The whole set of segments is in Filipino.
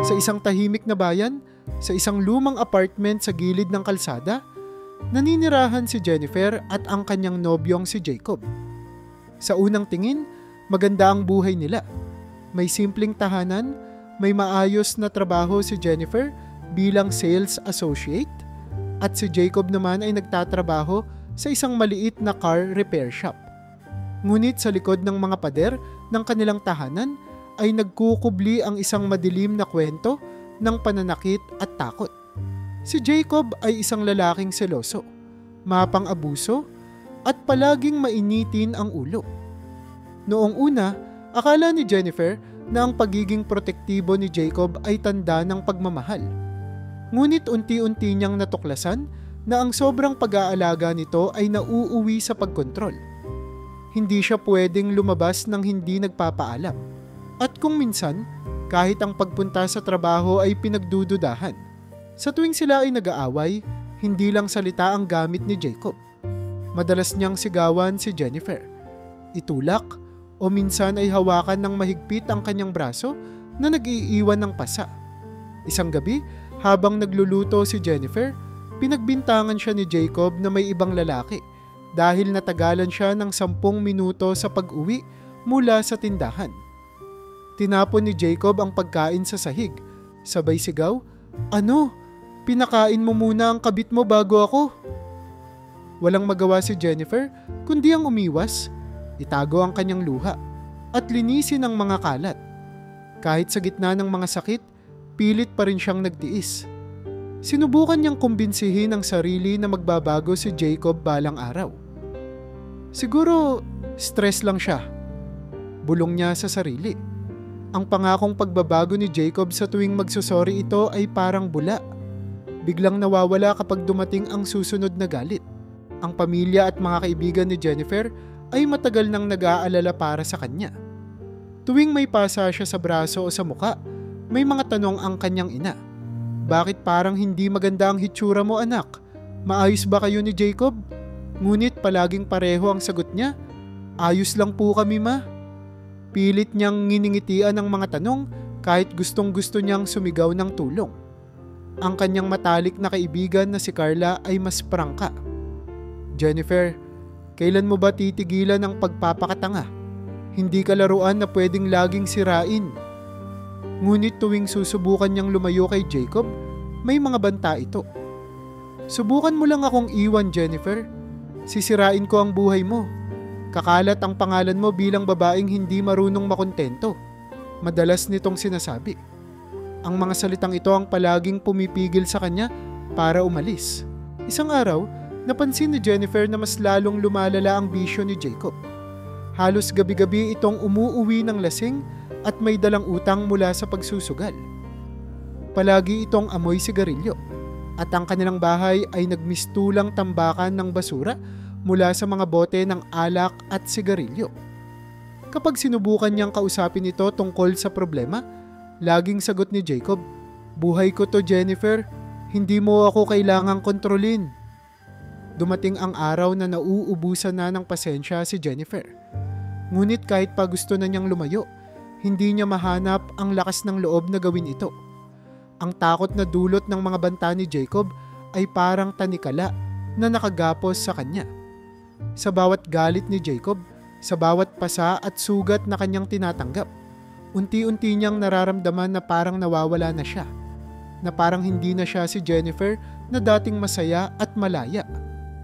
Sa isang tahimik na bayan, sa isang lumang apartment sa gilid ng kalsada, naninirahan si Jennifer at ang kanyang nobyong si Jacob. Sa unang tingin, maganda ang buhay nila. May simpleng tahanan, may maayos na trabaho si Jennifer bilang sales associate at si Jacob naman ay nagtatrabaho sa isang maliit na car repair shop. Ngunit sa likod ng mga pader ng kanilang tahanan ay nagkukubli ang isang madilim na kwento ng pananakit at takot. Si Jacob ay isang lalaking seloso, mapang-abuso at palaging mainitin ang ulo. Noong una, akala ni Jennifer na ang pagiging protektibo ni Jacob ay tanda ng pagmamahal. Ngunit unti-unti niyang natuklasan na ang sobrang pag-aalaga nito ay nauuwi sa pagkontrol. Hindi siya pwedeng lumabas ng hindi nagpapaalam. At kung minsan, kahit ang pagpunta sa trabaho ay pinagdududahan. Sa tuwing sila ay nag-aaway, hindi lang salita ang gamit ni Jacob. Madalas niyang sigawan si Jennifer. Itulak o minsan ay hawakan ng mahigpit ang kanyang braso na nag-iiwan ng pasa. Isang gabi, habang nagluluto si Jennifer, pinagbintangan siya ni Jacob na may ibang lalaki dahil natagalan siya ng 10 minuto sa pag-uwi mula sa tindahan. Tinapon ni Jacob ang pagkain sa sahig. Sabay sigaw, "Ano? Pinakain mo muna ang kabit mo bago ako." Walang magawa si Jennifer kundi ang umiwas, itago ang kanyang luha at linisin ang mga kalat. Kahit sa gitna ng mga sakit, pilit pa rin siyang nagtiis. Sinubukan niyang kumbinsihin ang sarili na magbabago si Jacob balang araw. Siguro, stress lang siya. Bulong niya sa sarili. Ang pangakong pagbabago ni Jacob sa tuwing magsusorry ito ay parang bula. Biglang nawawala kapag dumating ang susunod na galit. Ang pamilya at mga kaibigan ni Jennifer ay matagal nang nag-aalala para sa kanya. Tuwing may pasa siya sa braso o sa muka, may mga tanong ang kanyang ina. "Bakit parang hindi maganda ang hitsura mo, anak? Maayos ba kayo ni Jacob?" Ngunit palaging pareho ang sagot niya, "Ayos lang po kami, ma." Pilit niyang nginingitian ang mga tanong kahit gustong-gusto niyang sumigaw ng tulong. Ang kanyang matalik na kaibigan na si Carla ay mas prangka. "Jennifer, kailan mo ba titigilan ang pagpapakatanga? Hindi ka laruan na pwedeng laging sirain." Ngunit tuwing susubukan niyang lumayo kay Jacob, may mga banta ito. "Subukan mo lang akong iwan, Jennifer. Sisirain ko ang buhay mo. Kakalat ang pangalan mo bilang babaeng hindi marunong makontento." Madalas nitong sinasabi. Ang mga salitang ito ang palaging pumipigil sa kanya para umalis. Isang araw, napansin ni Jennifer na mas lalong lumalala ang bisyo ni Jacob. Halos gabi-gabi itong umuuwi ng lasing at may dalang utang mula sa pagsusugal. Palagi itong amoy sigarilyo at ang kanilang bahay ay nagmistulang tambakan ng basura mula sa mga bote ng alak at sigarilyo. Kapag sinubukan niyang kausapin ito tungkol sa problema, laging sagot ni Jacob, "Buhay ko to, Jennifer. Hindi mo ako kailangang kontrolin." Dumating ang araw na nauubusan na ng pasensya si Jennifer. Ngunit kahit pa gusto na niyang lumayo, hindi niya mahanap ang lakas ng loob na gawin ito. Ang takot na dulot ng mga banta ni Jacob ay parang tanikala na nakagapos sa kanya. Sa bawat galit ni Jacob, sa bawat pasa at sugat na kanyang tinatanggap, unti-unti niyang nararamdaman na parang nawawala na siya. Na parang hindi na siya si Jennifer na dating masaya at malaya.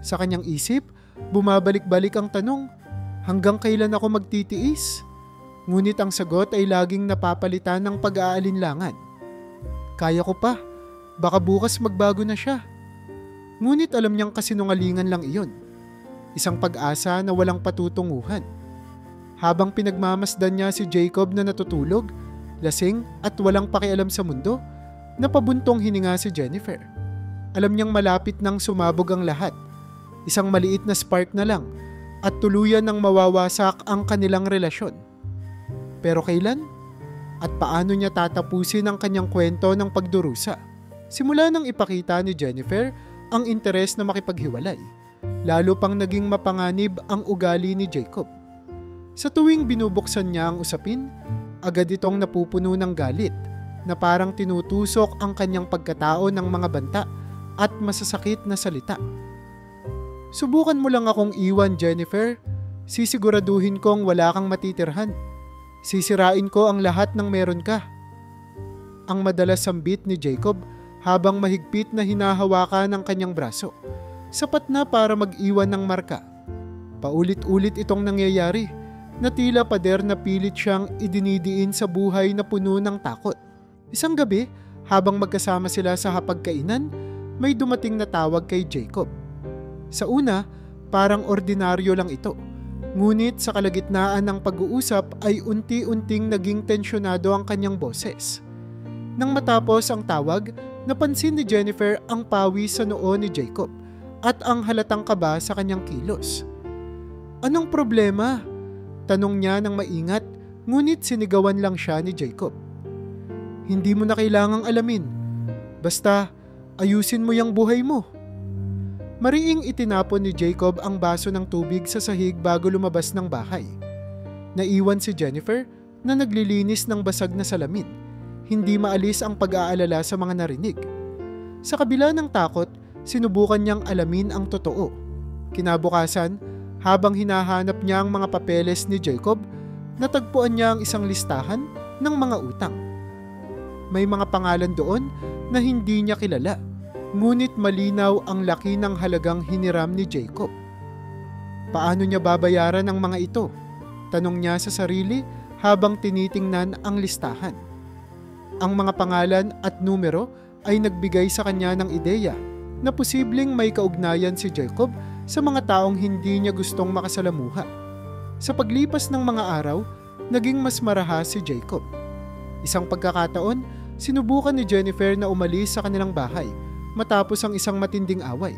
Sa kanyang isip, bumabalik-balik ang tanong, "Hanggang kailan ako magtitiis?" Ngunit ang sagot ay laging napapalitan ng pag-aalinlangan. "Kaya ko pa. Baka bukas magbago na siya." Ngunit alam niyang kasinungalingan lang iyon. Isang pag-asa na walang patutunguhan. Habang pinagmamasdan niya si Jacob na natutulog, lasing at walang pakialam sa mundo, napabuntong hininga si Jennifer. Alam niyang malapit nang sumabog ang lahat. Isang maliit na spark na lang at tuluyan nang mawawasak ang kanilang relasyon. Pero kailan? At paano niya tatapusin ang kanyang kwento ng pagdurusa? Simula nang ipakita ni Jennifer ang interes na makipaghiwalay, lalo pang naging mapanganib ang ugali ni Jacob. Sa tuwing binubuksan niya ang usapin, agad itong napupuno ng galit. na parang tinutusok ang kanyang pagkatao ng mga banta at masasakit na salita. Subukan mo lang akong iwan, Jennifer. Sisiguraduhin kong wala kang matitirhan. Sisirain ko ang lahat ng meron ka. Ang madalas sambit ni Jacob habang mahigpit na hinahawakan ang kanyang braso. Sapat na para mag-iwan ng marka. Paulit-ulit itong nangyayari na tila pader na pilit siyang idinidiin sa buhay na puno ng takot. Isang gabi, habang magkasama sila sa hapagkainan, may dumating na tawag kay Jacob. Sa una, parang ordinaryo lang ito. Ngunit sa kalagitnaan ng pag-uusap ay unti-unting naging tensyonado ang kanyang boses. Nang matapos ang tawag, napansin ni Jennifer ang pawi sa noo ni Jacob at ang halatang kaba sa kanyang kilos. "Anong problema?" tanong niya ng maingat, ngunit sinigawan lang siya ni Jacob. "Hindi mo na kailangang alamin. Basta, ayusin mo yung buhay mo." Mariing itinapon ni Jacob ang baso ng tubig sa sahig bago lumabas ng bahay. Naiwan si Jennifer na naglilinis ng basag na salamin. Hindi maalis ang pag-aalala sa mga narinig. Sa kabila ng takot, sinubukan niyang alamin ang totoo. Kinabukasan, habang hinahanap niya ang mga papeles ni Jacob, natagpuan niya ang isang listahan ng mga utang. May mga pangalan doon na hindi niya kilala. Ngunit malinaw ang laki ng halagang hiniram ni Jacob. Paano niya babayaran ang mga ito? Tanong niya sa sarili habang tinitingnan ang listahan. Ang mga pangalan at numero ay nagbigay sa kanya ng ideya na posibleng may kaugnayan si Jacob sa mga taong hindi niya gustong makasalamuha. Sa paglipas ng mga araw, naging mas marahas si Jacob. Isang pagkakataon, sinubukan ni Jennifer na umalis sa kanilang bahay matapos ang isang matinding away.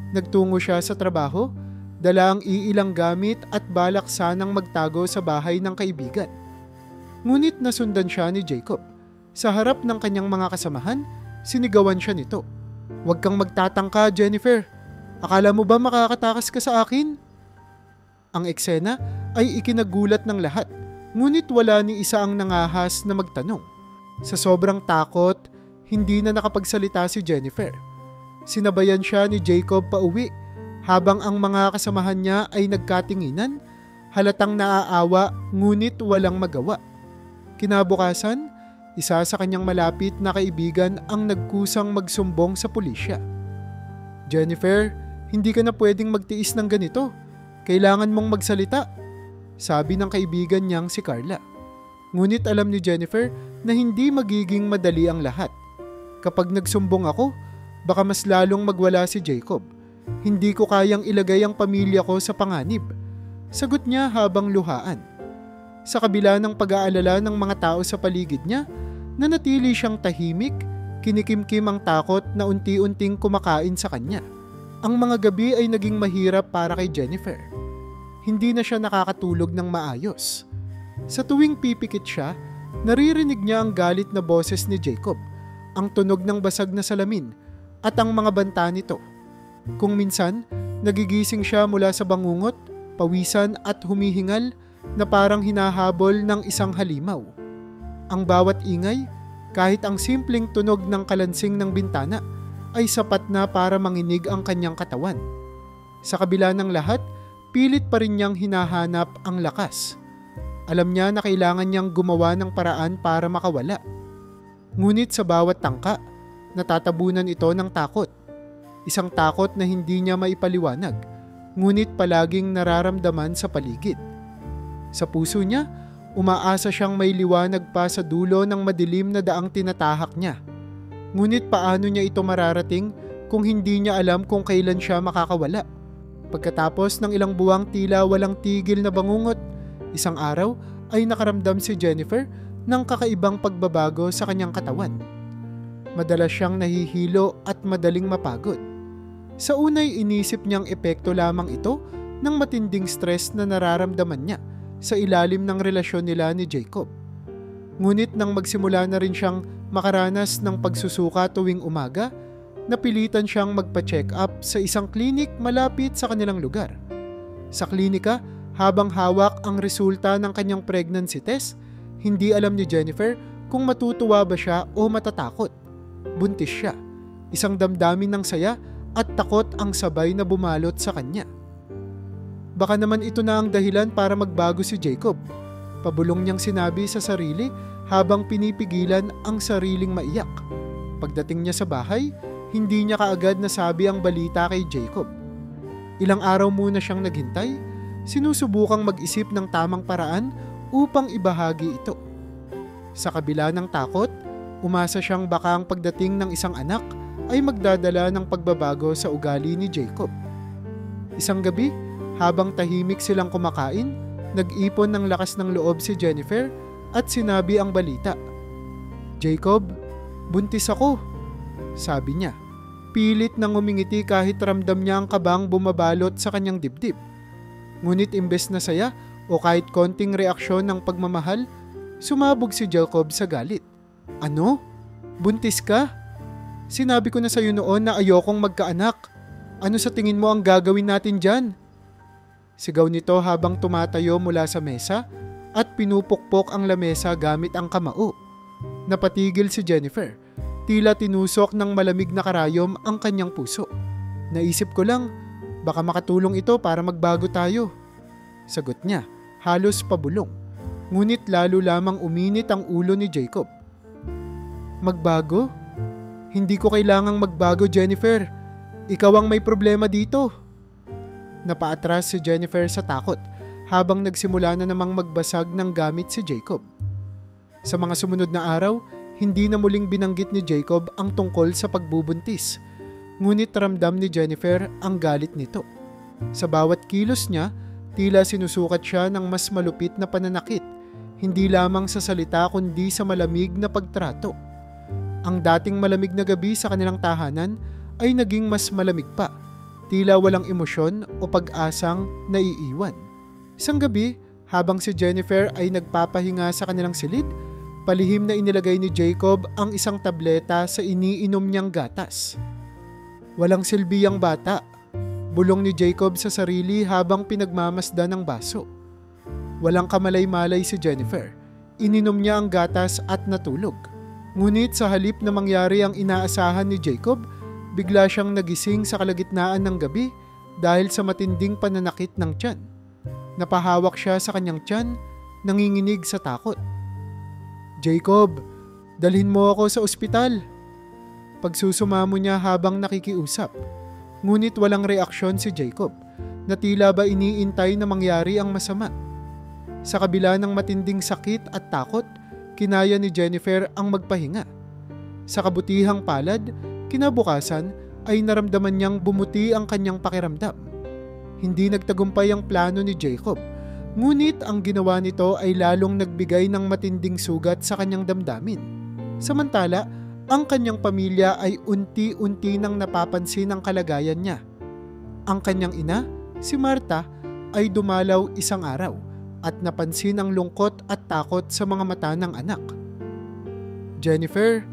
Nagtungo siya sa trabaho, dala ang iilang gamit at balak sanang magtago sa bahay ng kaibigan. Ngunit nasundan siya ni Jacob. Sa harap ng kanyang mga kasamahan, sinigawan siya nito. "Huwag kang magtatangka, Jennifer. Akala mo ba makakatakas ka sa akin?" Ang eksena ay ikinagulat ng lahat, ngunit wala ni isa ang nangahas na magtanong. Sa sobrang takot, hindi na nakapagsalita si Jennifer. Sinabayan siya ni Jacob pauwi, habang ang mga kasamahan niya ay nagkatinginan, halatang naaawa ngunit walang magawa. Kinabukasan, isa sa kanyang malapit na kaibigan ang nagkusang magsumbong sa pulisya. "Jennifer, hindi ka na pwedeng magtiis ng ganito. Kailangan mong magsalita," sabi ng kaibigan niyang si Carla. Ngunit alam ni Jennifer na hindi magiging madali ang lahat. "Kapag nagsumbong ako, baka mas lalong magwala si Jacob. Hindi ko kayang ilagay ang pamilya ko sa panganib," sagot niya habang luhaan. Sa kabila ng pag-aalala ng mga tao sa paligid niya, nanatili siyang tahimik, kinikimkim ang takot na unti-unting kumakain sa kanya. Ang mga gabi ay naging mahirap para kay Jennifer. Hindi na siya nakakatulog ng maayos. Sa tuwing pipikit siya, naririnig niya ang galit na boses ni Jacob, ang tunog ng basag na salamin, at ang mga banta nito. Kung minsan, nagigising siya mula sa bangungot, pawisan at humihingal na parang hinahabol ng isang halimaw. Ang bawat ingay, kahit ang simpleng tunog ng kalansing ng bintana, ay sapat na para manginig ang kanyang katawan. Sa kabila ng lahat, pilit pa rin niyang hinahanap ang lakas. Alam niya na kailangan niyang gumawa ng paraan para makawala. Ngunit sa bawat tangka, natatabunan ito ng takot. Isang takot na hindi niya maipaliwanag, ngunit palaging nararamdaman sa paligid. Sa puso niya, umaasa siyang may liwanag pa sa dulo ng madilim na daang tinatahak niya. Ngunit paano niya ito mararating kung hindi niya alam kung kailan siya makakawala? Pagkatapos ng ilang buwang tila walang tigil na bangungot, isang araw ay nakaramdam si Jennifer ng kakaibang pagbabago sa kanyang katawan. Madalas siyang nahihilo at madaling mapagod. Sa unay inisip niyang epekto lamang ito ng matinding stress na nararamdaman niya sa ilalim ng relasyon nila ni Jacob. Ngunit nang magsimula na rin siyang makaranas ng pagsusuka tuwing umaga, napilitan siyang magpa-check up sa isang klinik malapit sa kanilang lugar. Sa klinika, habang hawak ang resulta ng kanyang pregnancy test, hindi alam ni Jennifer kung matutuwa ba siya o matatakot. Buntis siya. Isang damdamin ng saya at takot ang sabay na bumalot sa kanya. Baka naman ito na ang dahilan para magbago si Jacob. Pabulong niyang sinabi sa sarili habang pinipigilan ang sariling maiyak. Pagdating niya sa bahay, hindi niya kaagad nasabi ang balita kay Jacob. Ilang araw muna siyang naghintay, sinusubukang mag-isip ng tamang paraan upang ibahagi ito. Sa kabila ng takot, umasa siyang baka ang pagdating ng isang anak ay magdadala ng pagbabago sa ugali ni Jacob. Isang gabi, habang tahimik silang kumakain, nag-ipon ng lakas ng loob si Jennifer at sinabi ang balita. "Jacob, buntis ako," sabi niya. Pilit nang umingiti kahit ramdam niya ang kabang bumabalot sa kanyang dibdib. Ngunit imbes na saya o kahit konting reaksyon ng pagmamahal, sumabog si Jacob sa galit. "Ano? Buntis ka? Sinabi ko na sa'yo noon na ayokong magkaanak. Ano sa tingin mo ang gagawin natin dyan?" Sigaw nito habang tumatayo mula sa mesa at pinupukpok ang lamesa gamit ang kamao. Napatigil si Jennifer. Tila tinusok ng malamig na karayom ang kanyang puso. "Naisip ko lang, baka makatulong ito para magbago tayo," sagot niya, halos pabulong. Ngunit lalo lamang uminit ang ulo ni Jacob. "Magbago? Hindi ko kailangang magbago, Jennifer. Ikaw ang may problema dito." Napaatras si Jennifer sa takot habang nagsimula na namang magbasag ng gamit si Jacob. Sa mga sumunod na araw, hindi na muling binanggit ni Jacob ang tungkol sa pagbubuntis. Ngunit ramdam ni Jennifer ang galit nito. Sa bawat kilos niya, tila sinusukat siya ng mas malupit na pananakit, hindi lamang sa salita kundi sa malamig na pagtrato. Ang dating malamig na gabi sa kanilang tahanan ay naging mas malamig pa, tila walang emosyon o pag-asang naiiwan. Isang gabi, habang si Jennifer ay nagpapahinga sa kanilang silid, palihim na inilagay ni Jacob ang isang tableta sa iniinom niyang gatas. "Walang silbi ang bata," bulong ni Jacob sa sarili habang pinagmamasdan ng baso. Walang kamalay-malay si Jennifer. Ininom niya ang gatas at natulog. Ngunit sa halip na mangyari ang inaasahan ni Jacob, bigla siyang nagising sa kalagitnaan ng gabi dahil sa matinding pananakit ng tiyan. Napahawak siya sa kanyang tiyan, nanginginig sa takot. "Jacob, dalhin mo ako sa ospital." Pagsusumamo niya habang nakikiusap. Ngunit walang reaksyon si Jacob, na tila ba iniintay na mangyari ang masama. Sa kabila ng matinding sakit at takot, kinaya ni Jennifer ang magpahinga. Sa kabutihang palad, kinabukasan ay naramdaman niyang bumuti ang kanyang pakiramdam. Hindi nagtagumpay ang plano ni Jacob, ngunit ang ginawa nito ay lalong nagbigay ng matinding sugat sa kanyang damdamin. Samantala, ang kanyang pamilya ay unti-unti nang napapansin ang kalagayan niya. Ang kanyang ina, si Martha, ay dumalaw isang araw at napansin ang lungkot at takot sa mga mata ng anak. "Jennifer,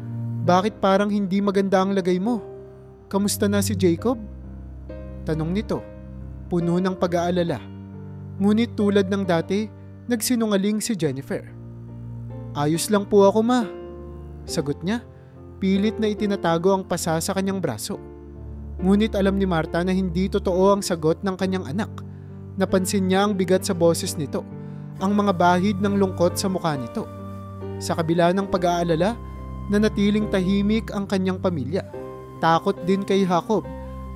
bakit parang hindi maganda ang lagay mo? Kamusta na si Jacob?" tanong nito, puno ng pag-aalala. Ngunit tulad ng dati, nagsinungaling si Jennifer. "Ayos lang po ako, ma," sagot niya, pilit na itinatago ang pasa sa kanyang braso. Ngunit alam ni Martha na hindi totoo ang sagot ng kanyang anak. Napansin niya ang bigat sa boses nito, ang mga bahid ng lungkot sa mukha nito. Sa kabila ng pag-aalala, nanatiling tahimik ang kanyang pamilya. Takot din kay Jacob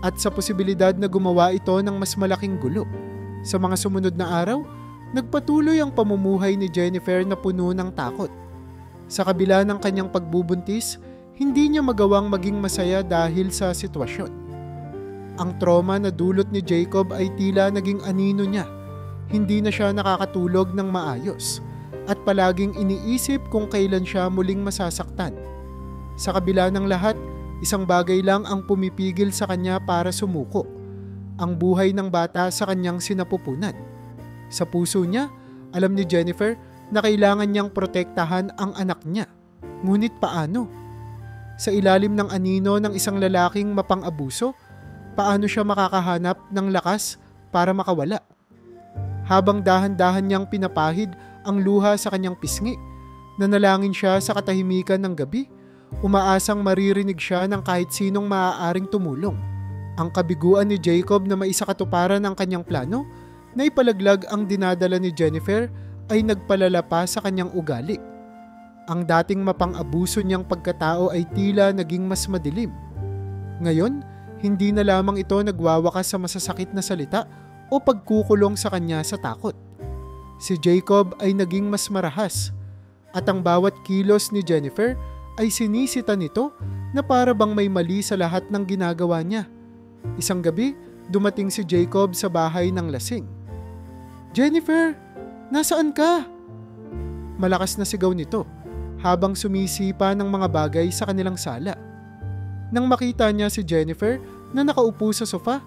at sa posibilidad na gumawa ito ng mas malaking gulo. Sa mga sumunod na araw, nagpatuloy ang pamumuhay ni Jennifer na puno ng takot. Sa kabila ng kanyang pagbubuntis, hindi niya magawang maging masaya dahil sa sitwasyon. Ang trauma na dulot ni Jacob ay tila naging anino niya. Hindi na siya nakakatulog ng maayos at palaging iniisip kung kailan siya muling masasaktan. Sa kabila ng lahat, isang bagay lang ang pumipigil sa kanya para sumuko: ang buhay ng bata sa kanyang sinapupunan. Sa puso niya, alam ni Jennifer na kailangan niyang protektahan ang anak niya. Ngunit paano? Sa ilalim ng anino ng isang lalaking mapang-abuso, paano siya makakahanap ng lakas para makawala? Habang dahan-dahan niyang pinapahid ang luha sa kanyang pisngi, Nanalangin siya sa katahimikan ng gabi, umaasang maririnig siya ng kahit sinong maaaring tumulong. Ang kabiguan ni Jacob na maisakatuparan ang kanyang plano na ipalaglag ang dinadala ni Jennifer ay nagpalala pa sa kanyang ugali. Ang dating mapang-abuso niyang pagkatao ay tila naging mas madilim. Ngayon, hindi na lamang ito nagwawakas sa masasakit na salita o pagkukulong sa kanya sa takot. Si Jacob ay naging mas marahas at ang bawat kilos ni Jennifer ay sinisita nito na para bang may mali sa lahat ng ginagawa niya. Isang gabi, dumating si Jacob sa bahay ng lasing. "Jennifer, nasaan ka?" Malakas na sigaw nito habang sumisipa ng mga bagay sa kanilang sala. Nang makita niya si Jennifer na nakaupo sa sofa,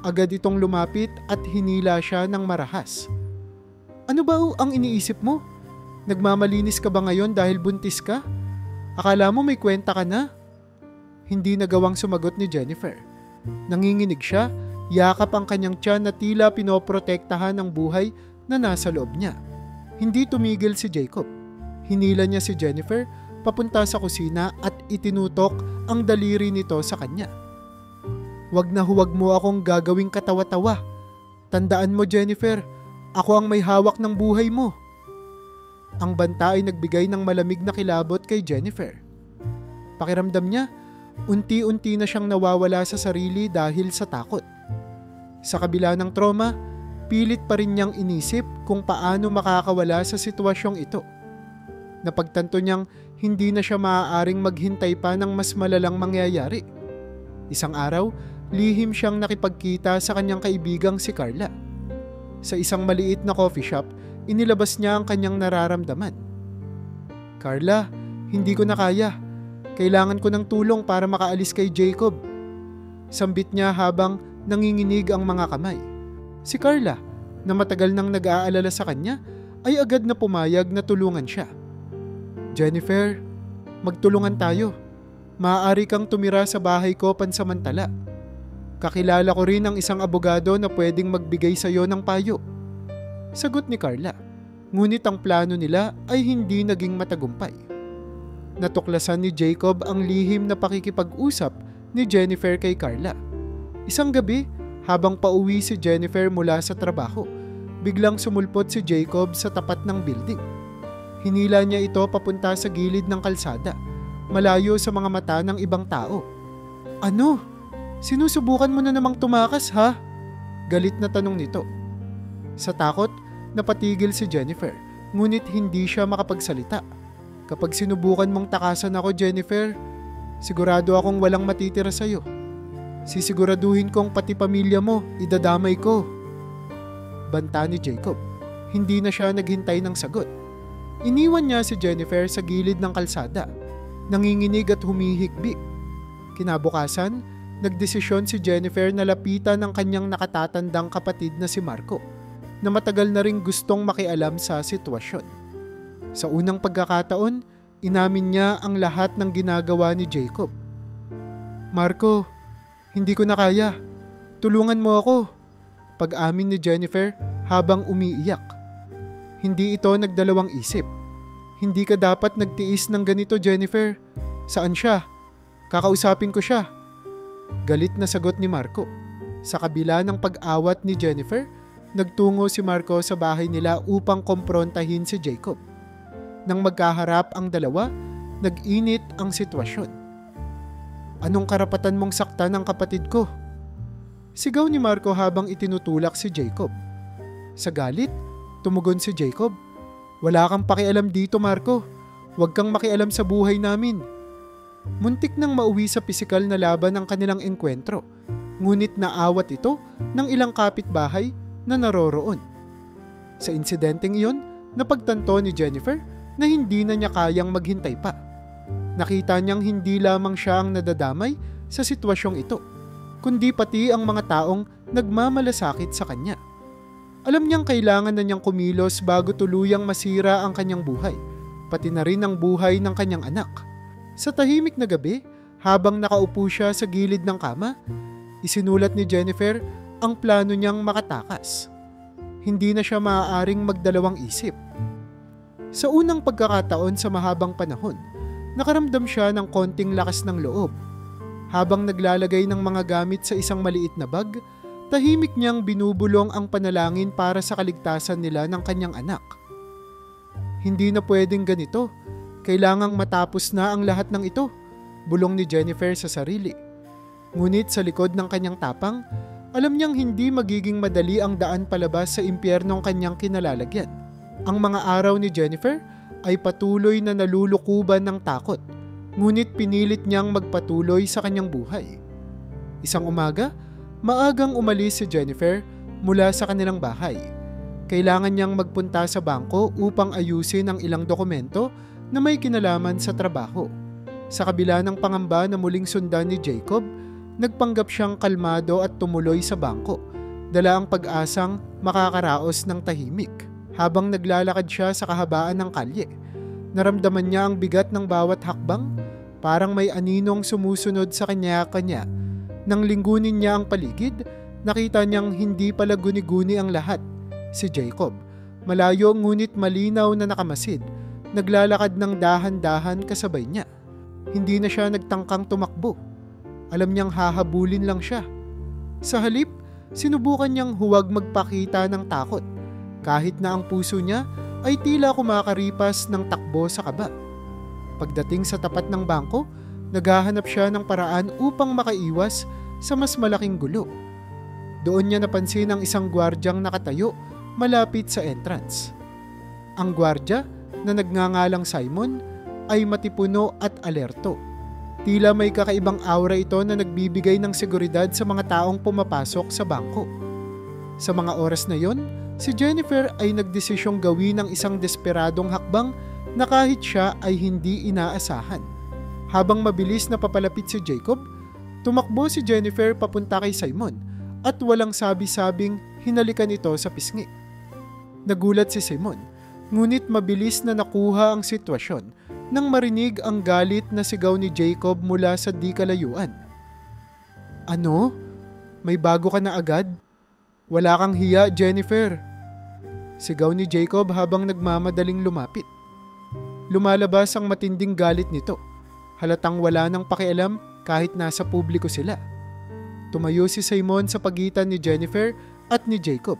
agad itong lumapit at hinila siya ng marahas. "Ano ba ang iniisip mo? Nagmamalinis ka ba ngayon dahil buntis ka? Akala mo may kwenta ka na?" Hindi nagawang sumagot ni Jennifer. Nanginginig siya, yakap ang kanyang tiyan na tila pinoprotektahan ng buhay na nasa loob niya. Hindi tumigil si Jacob. Hinila niya si Jennifer papunta sa kusina at itinutok ang daliri nito sa kanya. "Huwag na huwag mo akong gagawing katawa-tawa. Tandaan mo, Jennifer, ako ang may hawak ng buhay mo." Ang banta ay nagbigay ng malamig na kilabot kay Jennifer. Pakiramdam niya, unti-unti na siyang nawawala sa sarili dahil sa takot. Sa kabila ng trauma, pilit pa rin niyang inisip kung paano makakawala sa sitwasyong ito. Napagtanto niyang hindi na siya maaaring maghintay pa ng mas malalang mangyayari. Isang araw, lihim siyang nakipagkita sa kanyang kaibigang si Carla. Sa isang maliit na coffee shop, inilabas niya ang kanyang nararamdaman. "Carla, hindi ko na kaya. Kailangan ko ng tulong para makaalis kay Jacob." Sambit niya habang nanginginig ang mga kamay. Si Carla, na matagal nang nag-aalala sa kanya, ay agad na pumayag na tulungan siya. "Jennifer, magtulungan tayo. Maaari kang tumira sa bahay ko pansamantala. Kakilala ko rin ang isang abogado na pwedeng magbigay sa iyo ng payo." Sagot ni Carla. Ngunit ang plano nila ay hindi naging matagumpay. Natuklasan ni Jacob ang lihim na pakikipag-usap ni Jennifer kay Carla. Isang gabi, habang pauwi si Jennifer mula sa trabaho, biglang sumulpot si Jacob sa tapat ng building. Hinila niya ito papunta sa gilid ng kalsada, malayo sa mga mata ng ibang tao. "Ano? Sinusubukan mo na namang tumakas, ha?" Galit na tanong nito. Sa takot, napatigil si Jennifer, ngunit hindi siya makapagsalita. "Kapag sinubukan mong takasan ako, Jennifer, sigurado akong walang matitira sa'yo. Sisiguraduhin kong pati pamilya mo, idadamay ko." Banta ni Jacob. Hindi na siya naghintay ng sagot. Iniwan niya si Jennifer sa gilid ng kalsada, nanginginig at humihikbi. Kinabukasan, nagdesisyon si Jennifer na lapitan ang kanyang nakatatandang kapatid na si Marco, na matagal na ring gustong makialam sa sitwasyon. Sa unang pagkakataon, inamin niya ang lahat ng ginagawa ni Jacob. "Marco, hindi ko na kaya. Tulungan mo ako." Pag-amin ni Jennifer habang umiiyak. Hindi ito nagdalawang isip. "Hindi ka dapat nagtiis ng ganito, Jennifer. Saan siya? Kakausapin ko siya." Galit na sagot ni Marco. Sa kabila ng pag-awat ni Jennifer, nagtungo si Marco sa bahay nila upang komprontahin si Jacob. Nang magkaharap ang dalawa, nag-init ang sitwasyon. "Anong karapatan mong saktan ang kapatid ko?" Sigaw ni Marco habang itinutulak si Jacob. Sa galit, tumugon si Jacob. "Wala kang pakialam dito, Marco. Huwag kang makialam sa buhay namin." Muntik nang mauwi sa pisikal na laban ang kanilang engkwentro, ngunit naawat ito ng ilang kapitbahay na naroroon. Sa insidenteng iyon, napagtanto ni Jennifer na hindi na niya kayang maghintay pa. Nakita niyang hindi lamang siya ang nadadamay sa sitwasyong ito, kundi pati ang mga taong nagmamalasakit sa kanya. Alam niyang kailangan na niyang kumilos bago tuluyang masira ang kanyang buhay, pati na rin ang buhay ng kanyang anak. Sa tahimik na gabi, habang nakaupo siya sa gilid ng kama, isinulat ni Jennifer ang plano niyang makatakas. Hindi na siya maaaring magdalawang isip. Sa unang pagkakataon sa mahabang panahon, nakaramdam siya ng konting lakas ng loob. Habang naglalagay ng mga gamit sa isang maliit na bag, tahimik niyang binubulong ang panalangin para sa kaligtasan nila ng kanyang anak. Hindi na pwedeng ganito. Kailangang matapos na ang lahat ng ito, bulong ni Jennifer sa sarili. Ngunit sa likod ng kanyang tapang, alam niyang hindi magiging madali ang daan palabas sa impyernong kanyang kinalalagyan. Ang mga araw ni Jennifer ay patuloy na nalulukuban ng takot, ngunit pinilit niyang magpatuloy sa kanyang buhay. Isang umaga, maagang umalis si Jennifer mula sa kanilang bahay. Kailangan niyang magpunta sa bangko upang ayusin ang ilang dokumento na may kinalaman sa trabaho. Sa kabila ng pangamba na muling sundan ni Jacob, nagpanggap siyang kalmado at tumuloy sa bangko, dala ang pag-asang makakaraos ng tahimik. Habang naglalakad siya sa kahabaan ng kalye, naramdaman niya ang bigat ng bawat hakbang, parang may aninong sumusunod sa kanya-kanya. Nang linggunin niya ang paligid, nakita niyang hindi pala guni-guni ang lahat. Si Jacob, malayo ngunit malinaw na nakamasid, naglalakad ng dahan-dahan kasabay niya. Hindi na siya nagtangkang tumakbo. Alam niyang hahabulin lang siya. Sa halip, sinubukan niyang huwag magpakita ng takot, kahit na ang puso niya ay tila kumakaripas ng takbo sa kaba. Pagdating sa tapat ng bangko, naghahanap siya ng paraan upang makaiwas sa mas malaking gulo. Doon niya napansin ang isang gwardyang nakatayo malapit sa entrance. Ang gwardya, na nagngangalang Simon, ay matipuno at alerto. Tila may kakaibang aura ito na nagbibigay ng seguridad sa mga taong pumapasok sa bangko. Sa mga oras na yon, si Jennifer ay nagdesisyong gawin ng isang desperadong hakbang na kahit siya ay hindi inaasahan. Habang mabilis na papalapit si Jacob, tumakbo si Jennifer papunta kay Simon at walang sabi-sabing hinalikan ito sa pisngi. Nagulat si Simon, ngunit mabilis na nakuha ang sitwasyon nang marinig ang galit na sigaw ni Jacob mula sa di kalayuan. Ano? May bago ka na agad? Wala kang hiya, Jennifer. Sigaw ni Jacob habang nagmamadaling lumapit. Lumalabas ang matinding galit nito. Halatang wala nang pakialam kahit nasa publiko sila. Tumayo si Simon sa pagitan ni Jennifer at ni Jacob,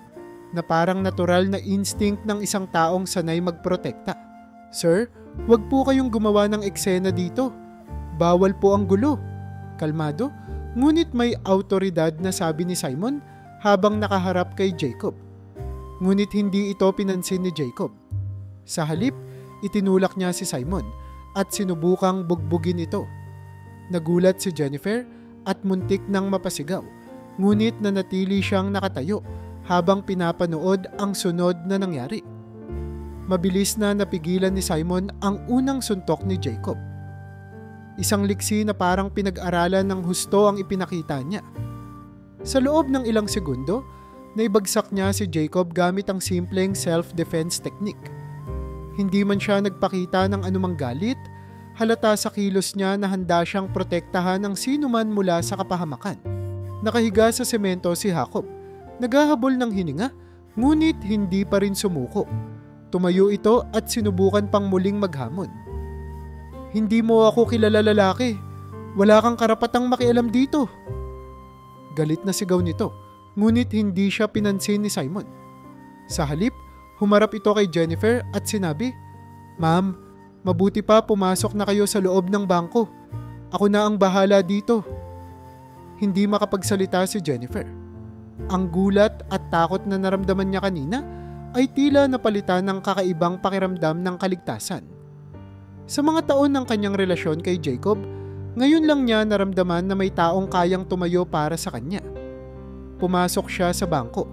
na parang natural na instinct ng isang taong sanay magprotekta. Sir, wag po kayong gumawa ng eksena dito. Bawal po ang gulo. Kalmado, ngunit may autoridad na sabi ni Simon habang nakaharap kay Jacob. Ngunit hindi ito pinansin ni Jacob. Sa halip, itinulak niya si Simon at sinubukang bugbugin ito. Nagulat si Jennifer at muntik nang mapasigaw, ngunit nanatili siyang nakatayo habang pinapanood ang sunod na nangyari. Mabilis na napigilan ni Simon ang unang suntok ni Jacob. Isang liksi na parang pinag-aralan ng husto ang ipinakita niya. Sa loob ng ilang segundo, naibagsak niya si Jacob gamit ang simpleng self-defense technique. Hindi man siya nagpakita ng anumang galit, halata sa kilos niya na handa siyang protektahan ang sinuman mula sa kapahamakan. Nakahiga sa semento si Jacob, naghahabol ng hininga, ngunit hindi pa rin sumuko. Tumayo ito at sinubukan pang muling maghamon. Hindi mo ako kilala, lalaki. Wala kang karapatang makialam dito. Galit na sigaw nito, ngunit hindi siya pinansin ni Simon. Sa halip, humarap ito kay Jennifer at sinabi, Ma'am, mabuti pa pumasok na kayo sa loob ng bangko. Ako na ang bahala dito. Hindi makapagsalita si Jennifer. Ang gulat at takot na naramdaman niya kanina ay tila napalitan ng kakaibang pakiramdam ng kaligtasan. Sa mga taon ng kanyang relasyon kay Jacob, ngayon lang niya naramdaman na may taong kayang tumayo para sa kanya. Pumasok siya sa bangko,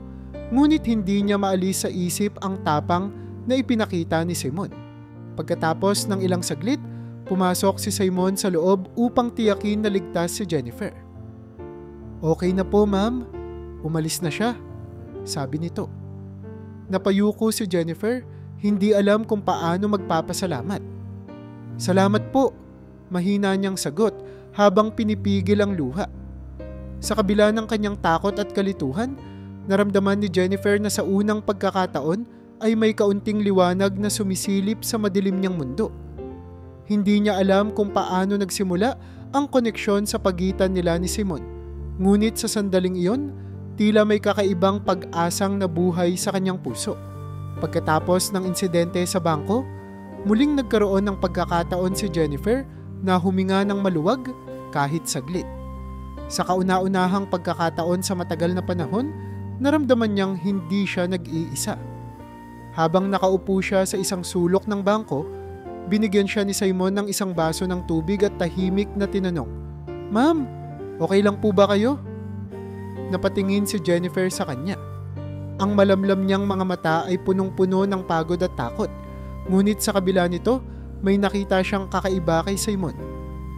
ngunit hindi niya maalis sa isip ang tapang na ipinakita ni Simon. Pagkatapos ng ilang saglit, pumasok si Simon sa loob upang tiyakin na ligtas si Jennifer. Okay na po, ma'am. Umalis na siya, sabi nito. Napayuko si Jennifer, hindi alam kung paano magpapasalamat. Salamat po, mahina niyang sagot habang pinipigil ang luha. Sa kabila ng kanyang takot at kalituhan, naramdaman ni Jennifer na sa unang pagkakataon ay may kaunting liwanag na sumisilip sa madilim niyang mundo. Hindi niya alam kung paano nagsimula ang koneksyon sa pagitan nila ni Simon. Ngunit sa sandaling iyon, tila may kakaibang pag-asang nabuhay sa kanyang puso. Pagkatapos ng insidente sa bangko, muling nagkaroon ng pagkakataon si Jennifer na huminga ng maluwag kahit saglit. Sa kauna-unahang pagkakataon sa matagal na panahon, naramdaman niyang hindi siya nag-iisa. Habang nakaupo siya sa isang sulok ng bangko, binigyan siya ni Simon ng isang baso ng tubig at tahimik na tinanong, "Ma'am, okay lang po ba kayo?" Napatingin si Jennifer sa kanya. Ang malamlam niyang mga mata ay punong-puno ng pagod at takot. Ngunit sa kabila nito, may nakita siyang kakaiba kay Simon.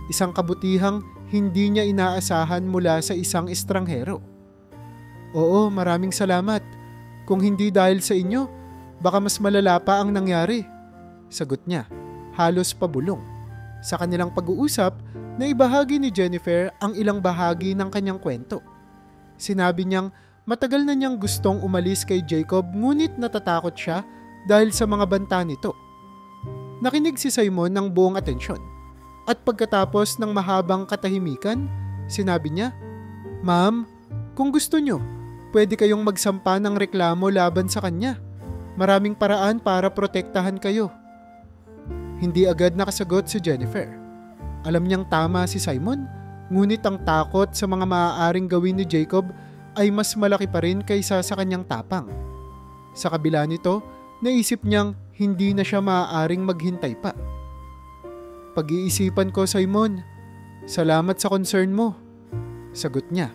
Isang kabutihang hindi niya inaasahan mula sa isang estranghero. "Oo, maraming salamat. Kung hindi dahil sa inyo, baka mas malala pa ang nangyari," sagot niya, halos pabulong. Sa kanilang pag-uusap, naibahagi ni Jennifer ang ilang bahagi ng kanyang kwento. Sinabi niyang matagal na niyang gustong umalis kay Jacob ngunit natatakot siya dahil sa mga banta nito. Nakinig si Simon ng buong atensyon. At pagkatapos ng mahabang katahimikan, sinabi niya, "Ma'am, kung gusto niyo, pwede kayong magsampa ng reklamo laban sa kanya. Maraming paraan para protektahan kayo." Hindi agad nakasagot si Jennifer. Alam niyang tama si Simon, ngunit ang takot sa mga maaaring gawin ni Jacob ay mas malaki pa rin kaysa sa kanyang tapang. Sa kabila nito, naisip niyang hindi na siya maaaring maghintay pa. "Pag-iisipan ko, Simon. Salamat sa concern mo," sagot niya,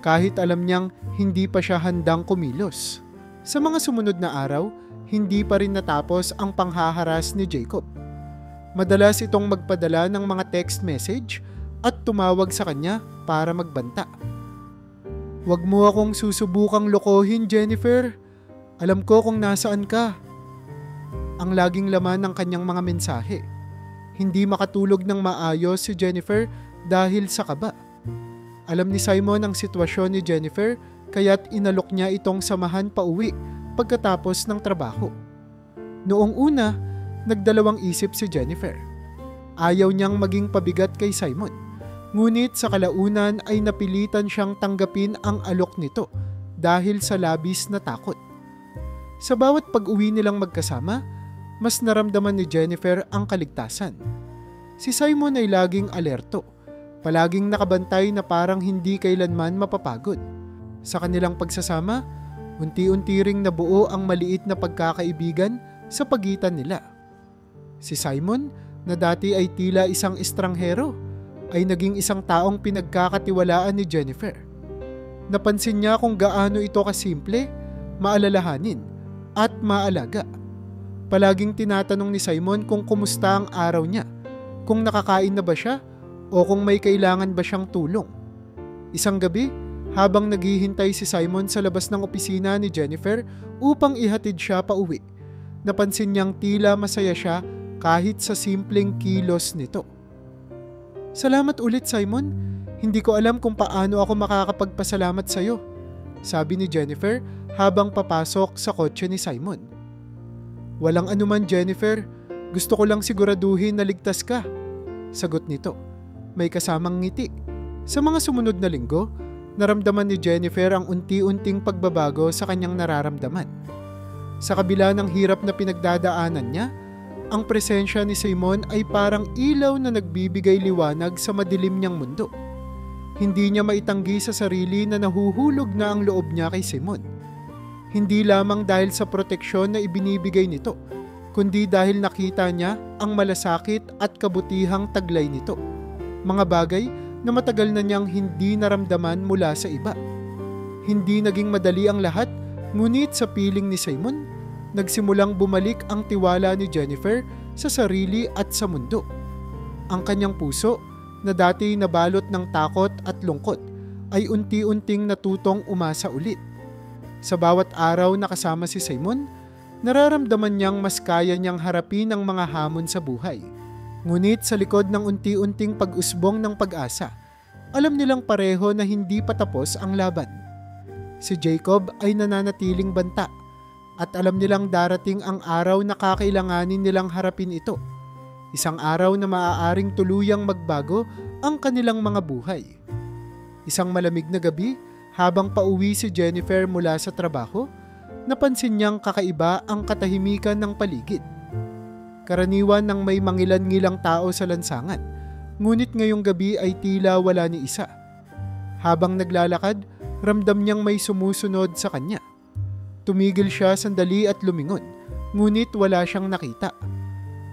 kahit alam niyang hindi pa siya handang kumilos. Sa mga sumunod na araw, hindi pa rin natapos ang panghaharas ni Jacob. Madalas itong magpadala ng mga text message at tumawag sa kanya para magbanta. "Huwag mo akong susubukang lokohin, Jennifer. Alam ko kung nasaan ka." Ang laging laman ng kanyang mga mensahe. Hindi makatulog ng maayos si Jennifer dahil sa kaba. Alam ni Simon ang sitwasyon ni Jennifer kaya't inalok niya itong samahan pauwi pagkatapos ng trabaho. Noong una, nagdalawang isip si Jennifer. Ayaw niyang maging pabigat kay Simon. Ngunit sa kalaunan ay napilitan siyang tanggapin ang alok nito dahil sa labis na takot. Sa bawat pag-uwi nilang magkasama, mas naramdaman ni Jennifer ang kaligtasan. Si Simon ay laging alerto, palaging nakabantay na parang hindi kailanman mapapagod. Sa kanilang pagsasama, unti-unti ring nabuo ang maliit na pagkakaibigan sa pagitan nila. Si Simon, na dati ay tila isang estranghero, ay naging isang taong pinagkakatiwalaan ni Jennifer. Napansin niya kung gaano ito kasimple, maalalahanin, at maalaga. Palaging tinatanong ni Simon kung kumusta ang araw niya, kung nakakain na ba siya, o kung may kailangan ba siyang tulong. Isang gabi, habang naghihintay si Simon sa labas ng opisina ni Jennifer upang ihatid siya pauwi, napansin niyang tila masaya siya kahit sa simpleng kilos nito. "Salamat ulit, Simon. Hindi ko alam kung paano ako makakapagpasalamat sa iyo," sabi ni Jennifer habang papasok sa kotse ni Simon. "Walang anuman, Jennifer. Gusto ko lang siguraduhin na ligtas ka," sagot nito. May kasamang ngiti. Sa mga sumunod na linggo, naramdaman ni Jennifer ang unti-unting pagbabago sa kanyang nararamdaman. Sa kabila ng hirap na pinagdadaanan niya, ang presensya ni Simon ay parang ilaw na nagbibigay liwanag sa madilim niyang mundo. Hindi niya maitanggi sa sarili na nahuhulog na ang loob niya kay Simon. Hindi lamang dahil sa proteksyon na ibinibigay nito, kundi dahil nakita niya ang malasakit at kabutihang taglay nito. Mga bagay na matagal na niyang hindi naramdaman mula sa iba. Hindi naging madali ang lahat, ngunit sa piling ni Simon, nagsimulang bumalik ang tiwala ni Jennifer sa sarili at sa mundo. Ang kanyang puso, na dati nabalot ng takot at lungkot, ay unti-unting natutong umasa ulit. Sa bawat araw na kasama si Simon, nararamdaman niyang mas kaya niyang harapin ang mga hamon sa buhay. Ngunit sa likod ng unti-unting pag-usbong ng pag-asa, alam nilang pareho na hindi pa tapos ang laban. Si Jacob ay nananatiling banta, at alam nilang darating ang araw na kakailanganin nilang harapin ito. Isang araw na maaaring tuluyang magbago ang kanilang mga buhay. Isang malamig na gabi, habang pauwi si Jennifer mula sa trabaho, napansin niyang kakaiba ang katahimikan ng paligid. Karaniwan ng may mangilan-ngilang tao sa lansangan, ngunit ngayong gabi ay tila wala ni isa. Habang naglalakad, ramdam niyang may sumusunod sa kanya. Tumigil siya sandali at lumingon, ngunit wala siyang nakita.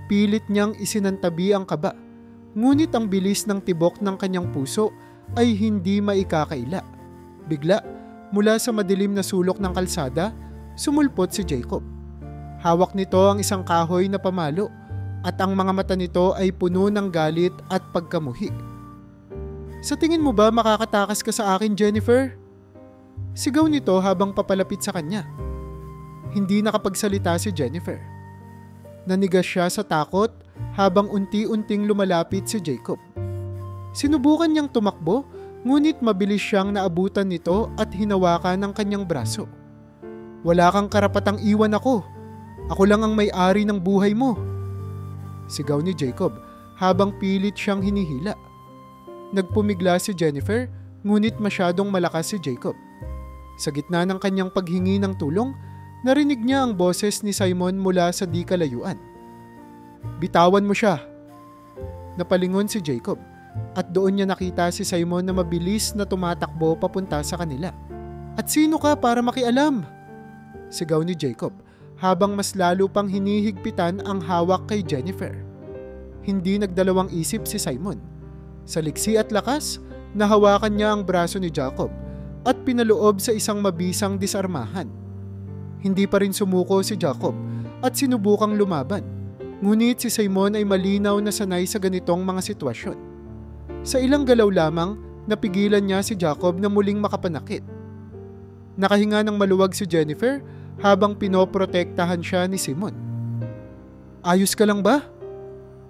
Pilit niyang isinantabi ang kaba, ngunit ang bilis ng tibok ng kanyang puso ay hindi maikakaila. Bigla, mula sa madilim na sulok ng kalsada, sumulpot si Jacob. Hawak nito ang isang kahoy na pamalo at ang mga mata nito ay puno ng galit at pagkamuhi. "Sa tingin mo ba makakatakas ka sa akin, Jennifer?" Sigaw nito habang papalapit sa kanya. Hindi nakapagsalita si Jennifer. Nanigas siya sa takot habang unti-unting lumalapit si Jacob. Sinubukan niyang tumakbo, ngunit mabilis siyang naabutan nito at hinawakan ng kanyang braso. "Wala kang karapatang iwan ako. Ako lang ang may-ari ng buhay mo." Sigaw ni Jacob habang pilit siyang hinihila. Nagpumigla si Jennifer, ngunit masyadong malakas si Jacob. Sa gitna ng kanyang paghingi ng tulong, narinig niya ang boses ni Simon mula sa di kalayuan. "Bitawan mo siya." Napalingon si Jacob at doon niya nakita si Simon na mabilis na tumatakbo papunta sa kanila. "At sino ka para makialam?" Sigaw ni Jacob habang mas lalo pang hinihigpitan ang hawak kay Jennifer. Hindi nagdalawang isip si Simon. Sa liksi at lakas, nahawakan niya ang braso ni Jacob at pinaloob sa isang mabisang disarmahan. Hindi pa rin sumuko si Jacob at sinubukang lumaban, ngunit si Simon ay malinaw na sanay sa ganitong mga sitwasyon. Sa ilang galaw lamang, napigilan niya si Jacob na muling makapanakit. Nakahinga ng maluwag si Jennifer habang pinoprotektahan siya ni Simon. "Ayos ka lang ba?"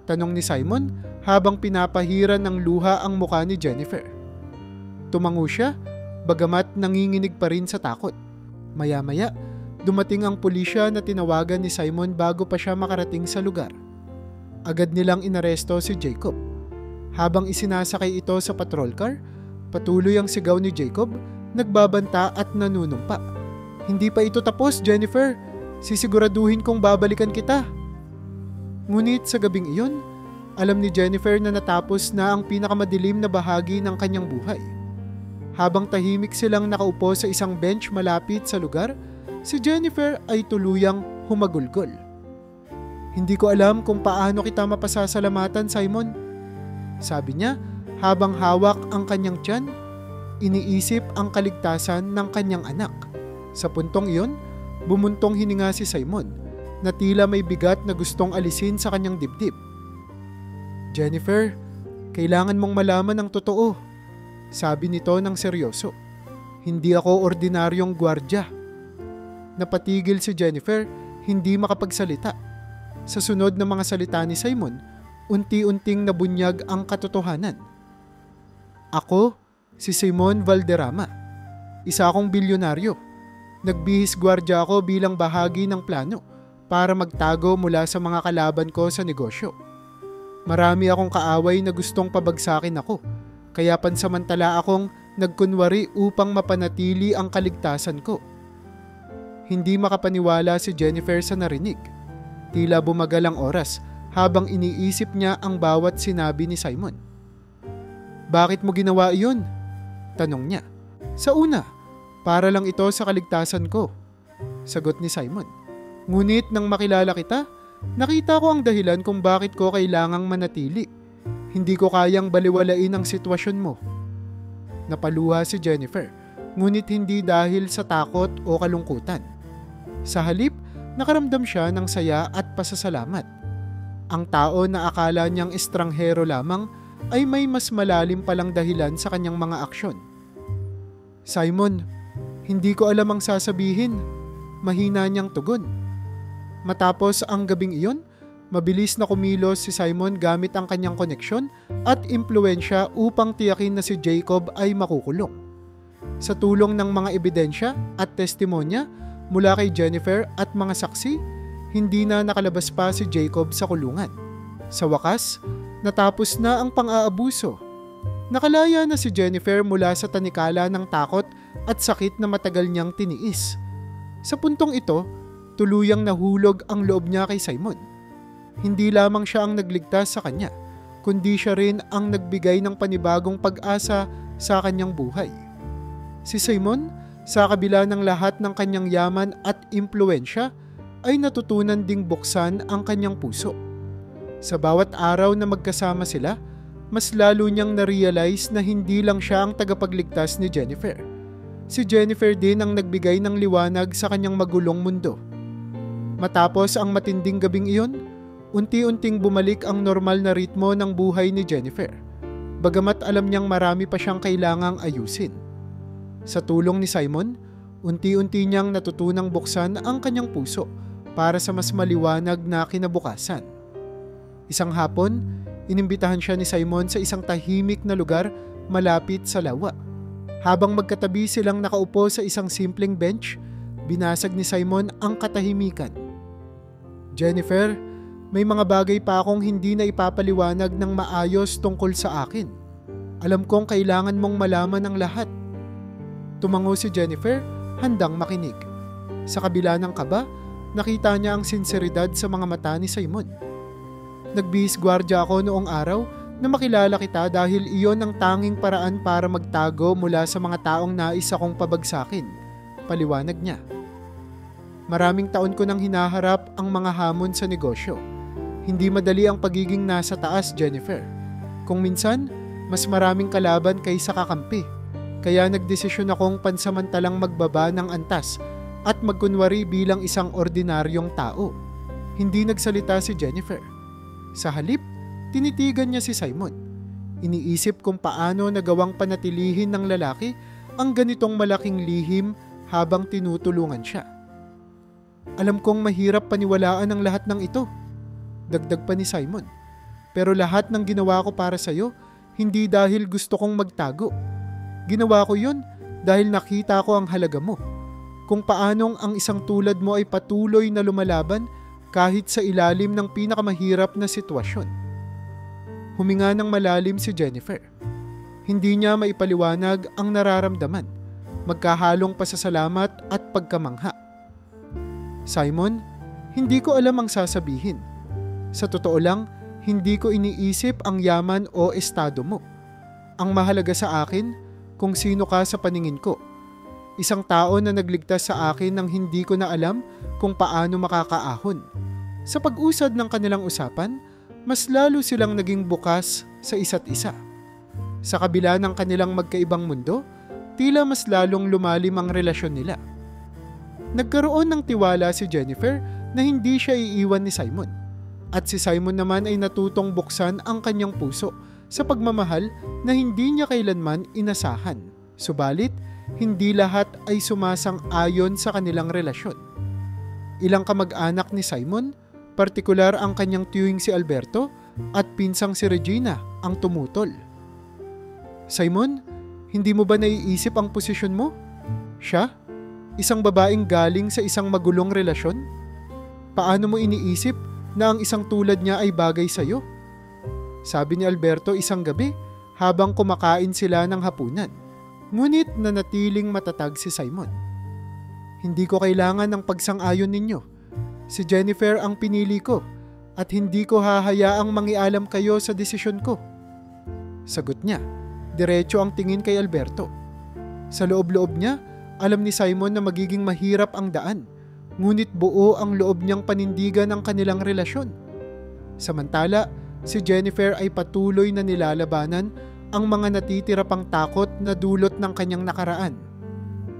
tanong ni Simon habang pinapahiran ng luha ang muka ni Jennifer. Tumango siya, bagamat nanginginig pa rin sa takot. Maya-maya, dumating ang pulisya na tinawagan ni Simon bago pa siya makarating sa lugar. Agad nilang inaresto si Jacob. Habang isinasakay ito sa patrol car, patuloy ang sigaw ni Jacob, nagbabanta at nanunumpa. "Hindi pa ito tapos, Jennifer. Sisiguraduhin kong babalikan kita." Ngunit sa gabing iyon, alam ni Jennifer na natapos na ang pinakamadilim na bahagi ng kanyang buhay. Habang tahimik silang nakaupo sa isang bench malapit sa lugar, si Jennifer ay tuluyang humagulgol. "Hindi ko alam kung paano kita mapasasalamatan, Simon," sabi niya habang hawak ang kanyang tiyan, iniisip ang kaligtasan ng kanyang anak. Sa puntong iyon, bumuntong hininga si Simon na tila may bigat na gustong alisin sa kanyang dibdib. "Jennifer, kailangan mong malaman ang totoo," sabi nito ng seryoso. "Hindi ako ordinaryong gwardya." Napatigil si Jennifer, hindi makapagsalita. Sa sunod na mga salita ni Simon, unti-unting nabunyag ang katotohanan. "Ako, si Simon Valderrama. Isa akong bilyonaryo. Nagbihis gwardya ako bilang bahagi ng plano para magtago mula sa mga kalaban ko sa negosyo. Marami akong kaaway na gustong pabagsakin ako, kaya pansamantala akong nagkunwari upang mapanatili ang kaligtasan ko." Hindi makapaniwala si Jennifer sa narinig. Tila bumagal ang oras habang iniisip niya ang bawat sinabi ni Simon. "Bakit mo ginawa iyon?" tanong niya. "Sa una, para lang ito sa kaligtasan ko," sagot ni Simon. "Ngunit nang makilala kita, nakita ko ang dahilan kung bakit ko kailangang manatili. Hindi ko kayang baliwalain ang sitwasyon mo." Napaluha si Jennifer, ngunit hindi dahil sa takot o kalungkutan. Sa halip, nakaramdam siya ng saya at pasasalamat. Ang tao na akala niyang estranghero lamang ay may mas malalim palang dahilan sa kanyang mga aksyon. "Simon, hindi ko alam ang sasabihin," mahina niyang tugon. Matapos ang gabing iyon, mabilis na kumilos si Simon gamit ang kanyang koneksyon at impluwensya upang tiyakin na si Jacob ay makukulong. Sa tulong ng mga ebidensya at testimonya, mula kay Jennifer at mga saksi, hindi na nakalabas pa si Jacob sa kulungan. Sa wakas, natapos na ang pang-aabuso. Nakalaya na si Jennifer mula sa tanikala ng takot at sakit na matagal niyang tiniis. Sa puntong ito, tuluyang nahulog ang loob niya kay Simon. Hindi lamang siya ang nagligtas sa kanya, kundi siya rin ang nagbigay ng panibagong pag-asa sa kanyang buhay. Si Simon, sa kabila ng lahat ng kanyang yaman at impluwensya, ay natutunan ding buksan ang kanyang puso. Sa bawat araw na magkasama sila, mas lalo niyang na-realize na hindi lang siya ang tagapagligtas ni Jennifer. Si Jennifer din ang nagbigay ng liwanag sa kanyang magulong mundo. Matapos ang matinding gabing iyon, unti-unting bumalik ang normal na ritmo ng buhay ni Jennifer, bagamat alam niyang marami pa siyang kailangang ayusin. Sa tulong ni Simon, unti-unti niyang natutunang buksan ang kanyang puso para sa mas maliwanag na kinabukasan. Isang hapon, inimbitahan siya ni Simon sa isang tahimik na lugar malapit sa lawa. Habang magkatabi silang nakaupo sa isang simpleng bench, binasag ni Simon ang katahimikan. "Jennifer, may mga bagay pa akong hindi na ipapaliwanag ng maayos tungkol sa akin. Alam kong kailangan mong malaman ang lahat." Tumango si Jennifer, handang makinig. Sa kabila ng kaba, nakita niya ang sinseridad sa mga mata ni Simon. "Nagbihis gwardya ako noong araw na makilala kita dahil iyon ang tanging paraan para magtago mula sa mga taong nais akong pabagsakin," paliwanag niya. "Maraming taon ko nang hinaharap ang mga hamon sa negosyo. Hindi madali ang pagiging nasa taas, Jennifer. Kung minsan, mas maraming kalaban kaysa kakampi. Kaya nagdesisyon akong pansamantalang magbaba ng antas at magkunwari bilang isang ordinaryong tao." Hindi nagsalita si Jennifer. Sa halip, tinitigan niya si Simon. Iniisip kung paano nagawang panatilihin ng lalaki ang ganitong malaking lihim habang tinutulungan siya. "Alam kong mahirap paniwalaan ang lahat ng ito," dagdag pa ni Simon. "Pero lahat ng ginawa ko para sa'yo, hindi dahil gusto kong magtago. Ginawa ko yun dahil nakita ko ang halaga mo. Kung paanong ang isang tulad mo ay patuloy na lumalaban kahit sa ilalim ng pinakamahirap na sitwasyon." Huminga ng malalim si Jennifer. Hindi niya maipaliwanag ang nararamdaman, magkahalong pasasalamat at pagkamangha. "Simon, hindi ko alam ang sasabihin. Sa totoo lang, hindi ko iniisip ang yaman o estado mo. Ang mahalaga sa akin, kung sino ka sa paningin ko. Isang tao na nagligtas sa akin nang hindi ko na alam kung paano makakaahon." Sa pag-usad ng kanilang usapan, mas lalo silang naging bukas sa isa't isa. Sa kabila ng kanilang magkaibang mundo, tila mas lalong lumalim ang relasyon nila. Nagkaroon ng tiwala si Jennifer na hindi siya iiwan ni Simon. At si Simon naman ay natutong buksan ang kanyang puso sa pagmamahal na hindi niya kailanman inasahan. Subalit, hindi lahat ay sumasang-ayon sa kanilang relasyon. Ilang kamag-anak ni Simon, partikular ang kanyang tiyuing si Alberto at pinsang si Regina ang tumutol. "Simon, hindi mo ba naiisip ang posisyon mo? Siya, isang babaeng galing sa isang magulong relasyon? Paano mo iniisip na ang isang tulad niya ay bagay sa'yo?" Sabi ni Alberto isang gabi habang kumakain sila ng hapunan. Ngunit nanatiling matatag si Simon. "Hindi ko kailangan ng pagsang-ayon ninyo. Si Jennifer ang pinili ko at hindi ko hahayaang mangialam kayo sa desisyon ko." Sagot niya, diretso ang tingin kay Alberto. Sa loob-loob niya, alam ni Simon na magiging mahirap ang daan, ngunit buo ang loob niyang panindigan ang kanilang relasyon. Samantala, si Jennifer ay patuloy na nilalabanan ang mga natitira pang takot na dulot ng kanyang nakaraan.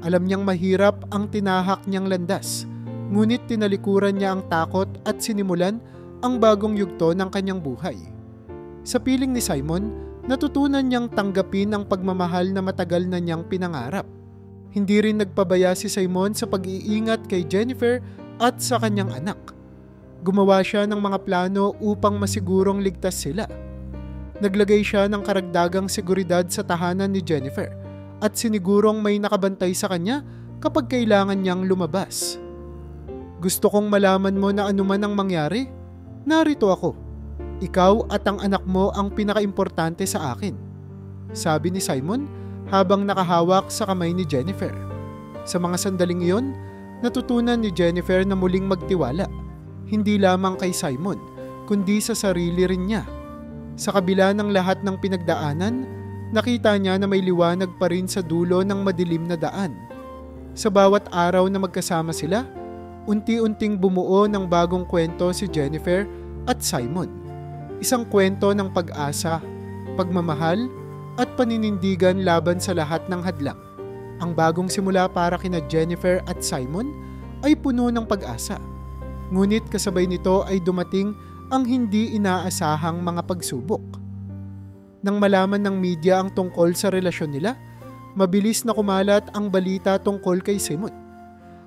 Alam niyang mahirap ang tinahak niyang landas, ngunit tinalikuran niya ang takot at sinimulan ang bagong yugto ng kanyang buhay. Sa piling ni Simon, natutunan niyang tanggapin ang pagmamahal na matagal na niyang pinangarap. Hindi rin nagpabaya si Simon sa pag-iingat kay Jennifer at sa kanyang anak. Gumawa siya ng mga plano upang masigurong ligtas sila. Naglagay siya ng karagdagang seguridad sa tahanan ni Jennifer at sinigurong may nakabantay sa kanya kapag kailangan niyang lumabas. Gusto kong malaman mo na anuman ang mangyari, narito ako. Ikaw at ang anak mo ang pinakaimportante sa akin, sabi ni Simon habang nakahawak sa kamay ni Jennifer. Sa mga sandaling iyon, natutunan ni Jennifer na muling magtiwala, hindi lamang kay Simon, kundi sa sarili rin niya. Sa kabila ng lahat ng pinagdaanan, nakita niya na may liwanag pa rin sa dulo ng madilim na daan. Sa bawat araw na magkasama sila, unti-unting bumuo ng bagong kwento si Jennifer at Simon. Isang kwento ng pag-asa, pagmamahal at paninindigan laban sa lahat ng hadlang. Ang bagong simula para kina Jennifer at Simon ay puno ng pag-asa. Ngunit kasabay nito ay dumating ang hindi inaasahang mga pagsubok. Nang malaman ng media ang tungkol sa relasyon nila, mabilis na kumalat ang balita tungkol kay Simon,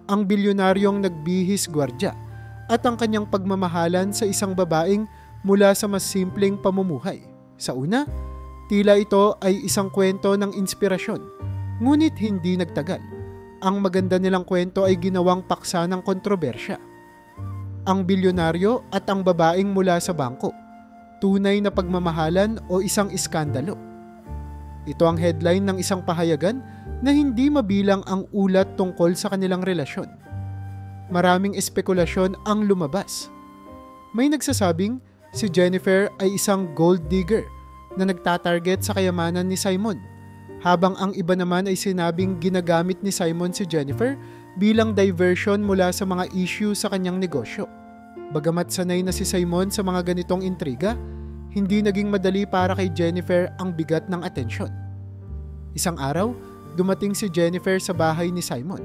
ang bilyonaryong nagbihis gwardya at ang kanyang pagmamahalan sa isang babaeng mula sa mas simpleng pamumuhay. Sa una, tila ito ay isang kwento ng inspirasyon, ngunit hindi nagtagal. Ang maganda nilang kwento ay ginawang paksa ng kontrobersya. Ang bilyonaryo at ang babaeng mula sa bangko, tunay na pagmamahalan o isang iskandalo. Ito ang headline ng isang pahayagan na hindi mabilang ang ulat tungkol sa kanilang relasyon. Maraming espekulasyon ang lumabas. May nagsasabing si Jennifer ay isang gold digger na nagtatarget sa kayamanan ni Simon, habang ang iba naman ay sinabing ginagamit ni Simon si Jennifer bilang diversion mula sa mga issue sa kanyang negosyo. Bagamat sanay na si Simon sa mga ganitong intriga, hindi naging madali para kay Jennifer ang bigat ng atensyon. Isang araw, dumating si Jennifer sa bahay ni Simon.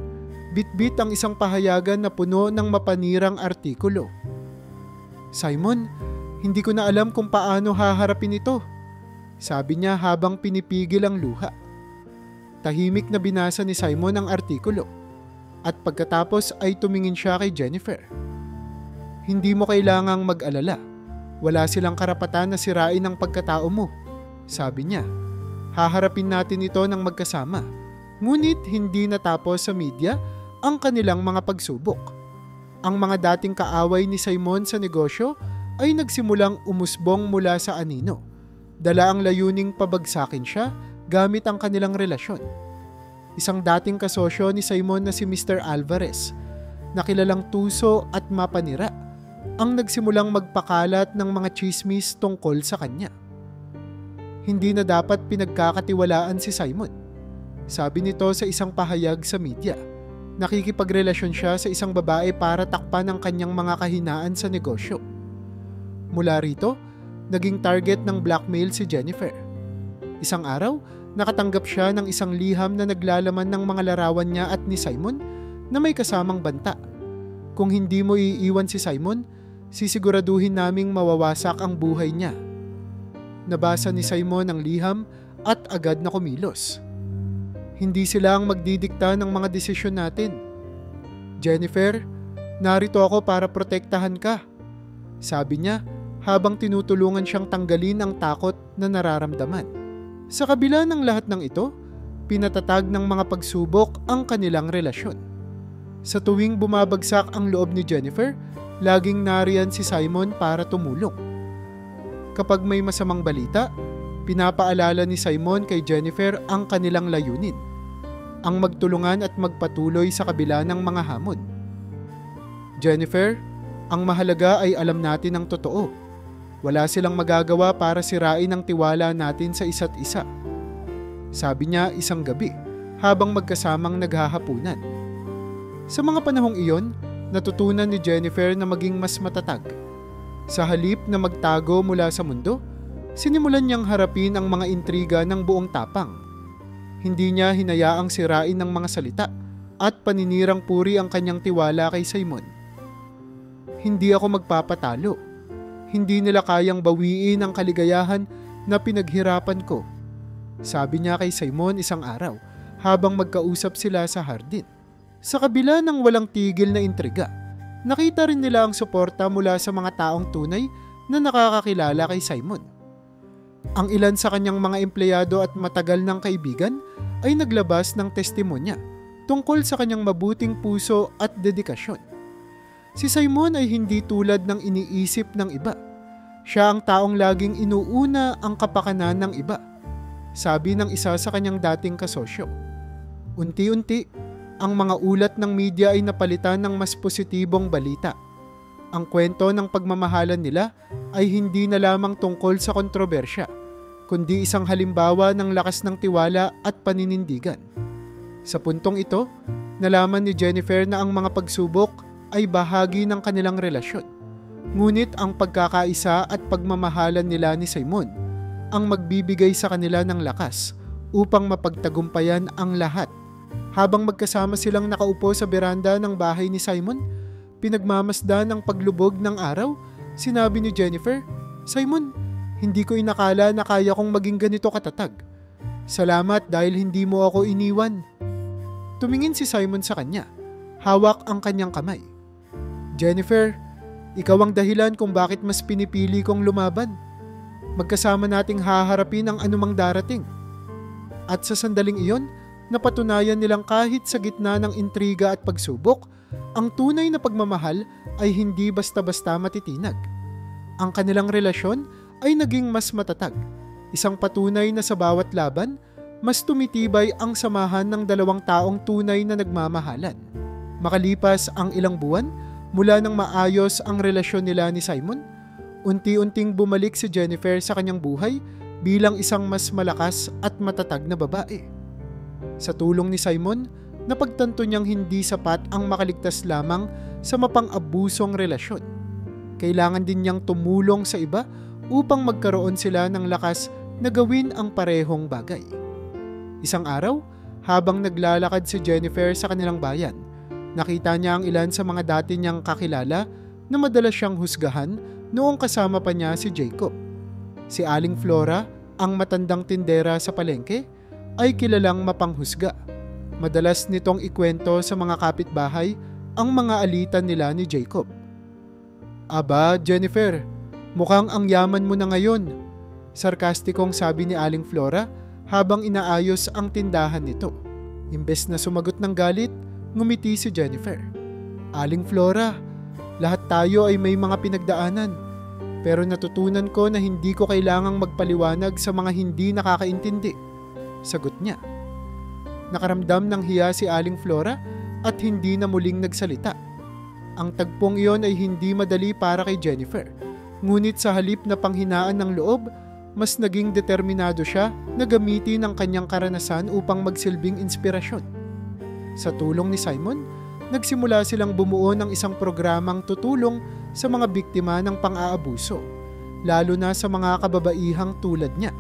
Bitbit ang isang pahayagan na puno ng mapanirang artikulo. "Simon, hindi ko na alam kung paano haharapin ito," sabi niya habang pinipigil ang luha. Tahimik na binasa ni Simon ang artikulo at pagkatapos ay tumingin siya kay Jennifer. "Hindi mo kailangang mag-alala. Wala silang karapatan na sirain ang pagkatao mo," sabi niya. "Haharapin natin ito ng magkasama." Ngunit hindi natapos sa media ang kanilang mga pagsubok. Ang mga dating kaaway ni Simon sa negosyo ay nagsimulang umusbong mula sa anino. Dala ang layuning pabagsakin siya gamit ang kanilang relasyon. Isang dating kasosyo ni Simon na si Mr. Alvarez, na kilalang tuso at mapanira, ang nagsimulang magpakalat ng mga chismis tungkol sa kanya. Hindi na dapat pinagkakatiwalaan si Simon, sabi nito sa isang pahayag sa media. Nakikipagrelasyon siya sa isang babae para takpan ang kanyang mga kahinaan sa negosyo. Mula rito, naging target ng blackmail si Jennifer. Isang araw, nakatanggap siya ng isang liham na naglalaman ng mga larawan niya at ni Simon na may kasamang banta. "Kung hindi mo iiwan si Simon, sisiguraduhin naming mawawasak ang buhay niya." Nabasa ni Simon ang liham at agad na kumilos. "Hindi sila ang magdidikta ng mga desisyon natin. Jennifer, narito ako para protektahan ka," sabi niya habang tinutulungan siyang tanggalin ang takot na nararamdaman. Sa kabila ng lahat ng ito, pinatatag ng mga pagsubok ang kanilang relasyon. Sa tuwing bumabagsak ang loob ni Jennifer, laging nariyan si Simon para tumulong. Kapag may masamang balita, pinapaalala ni Simon kay Jennifer ang kanilang layunin, ang magtulungan at magpatuloy sa kabila ng mga hamon. "Jennifer, ang mahalaga ay alam natin ang totoo. Wala silang magagawa para sirain ang tiwala natin sa isa't isa," sabi niya isang gabi habang magkasamang naghahapunan. Sa mga panahong iyon, natutunan ni Jennifer na maging mas matatag. Sa halip na magtago mula sa mundo, sinimulan niyang harapin ang mga intriga ng buong tapang. Hindi niya hinayaang sirain ng mga salita at paninirang puri ang kanyang tiwala kay Simon. "Hindi ako magpapatalo. Hindi nila kayang bawiin ang kaligayahan na pinaghirapan ko," sabi niya kay Simon isang araw habang magkausap sila sa hardin. Sa kabila ng walang tigil na intriga, nakita rin nila ang suporta mula sa mga taong tunay na nakakakilala kay Simon. Ang ilan sa kanyang mga empleyado at matagal ng kaibigan ay naglabas ng testimonya tungkol sa kanyang mabuting puso at dedikasyon. Si Simon ay hindi tulad ng iniisip ng iba. Siya ang taong laging inuuna ang kapakanan ng iba, sabi ng isa sa kanyang dating kasosyo. Unti-unti, ang mga ulat ng media ay napalitan ng mas positibong balita. Ang kwento ng pagmamahalan nila ay hindi na lamang tungkol sa kontrobersya, kundi isang halimbawa ng lakas ng tiwala at paninindigan. Sa puntong ito, nalaman ni Jennifer na ang mga pagsubok ay bahagi ng kanilang relasyon. Ngunit ang pagkakaisa at pagmamahalan nila ni Simon ang magbibigay sa kanila ng lakas upang mapagtagumpayan ang lahat. Habang magkasama silang nakaupo sa beranda ng bahay ni Simon, pinagmamasdan ng paglubog ng araw, sinabi ni Jennifer, "Simon, hindi ko inakala na kaya kong maging ganito katatag. Salamat dahil hindi mo ako iniwan." Tumingin si Simon sa kanya. Hawak ang kanyang kamay. "Jennifer, ikaw ang dahilan kung bakit mas pinipili kong lumaban. Magkasama nating haharapin ang anumang darating." At sa sandaling iyon, napatunayan nilang kahit sa gitna ng intriga at pagsubok, ang tunay na pagmamahal ay hindi basta-basta matitinag. Ang kanilang relasyon ay naging mas matatag. Isang patunay na sa bawat laban, mas tumitibay ang samahan ng dalawang taong tunay na nagmamahalan. Makalipas ang ilang buwan, mula nang maayos ang relasyon nila ni Simon, unti-unting bumalik si Jennifer sa kanyang buhay bilang isang mas malakas at matatag na babae. Sa tulong ni Simon, napagtanto niyang hindi sapat ang makaligtas lamang sa mapang-abusong relasyon. Kailangan din niyang tumulong sa iba upang magkaroon sila ng lakas na gawin ang parehong bagay. Isang araw, habang naglalakad si Jennifer sa kanilang bayan, nakita niya ang ilan sa mga dati niyang kakilala na madalas siyang husgahan noong kasama pa niya si Jacob. Si Aling Flora, ang matandang tindera sa palengke, ay kilalang mapanghusga. Madalas nitong ikwento sa mga kapitbahay ang mga alitan nila ni Jacob. "Aba, Jennifer, mukhang ang yaman mo na ngayon," sarkastikong sabi ni Aling Flora habang inaayos ang tindahan nito. Imbes na sumagot ng galit, ngumiti si Jennifer. "Aling Flora, lahat tayo ay may mga pinagdaanan, pero natutunan ko na hindi ko kailangang magpaliwanag sa mga hindi nakakaintindi," sagot niya. Nakaramdam ng hiya si Aling Flora at hindi na muling nagsalita. Ang tagpong iyon ay hindi madali para kay Jennifer, ngunit sa halip na panghinaan ng loob, mas naging determinado siya na gamitin ang kanyang karanasan upang magsilbing inspirasyon. Sa tulong ni Simon, nagsimula silang bumuo ng isang programang tutulong sa mga biktima ng pang-aabuso, lalo na sa mga kababaihang tulad niya.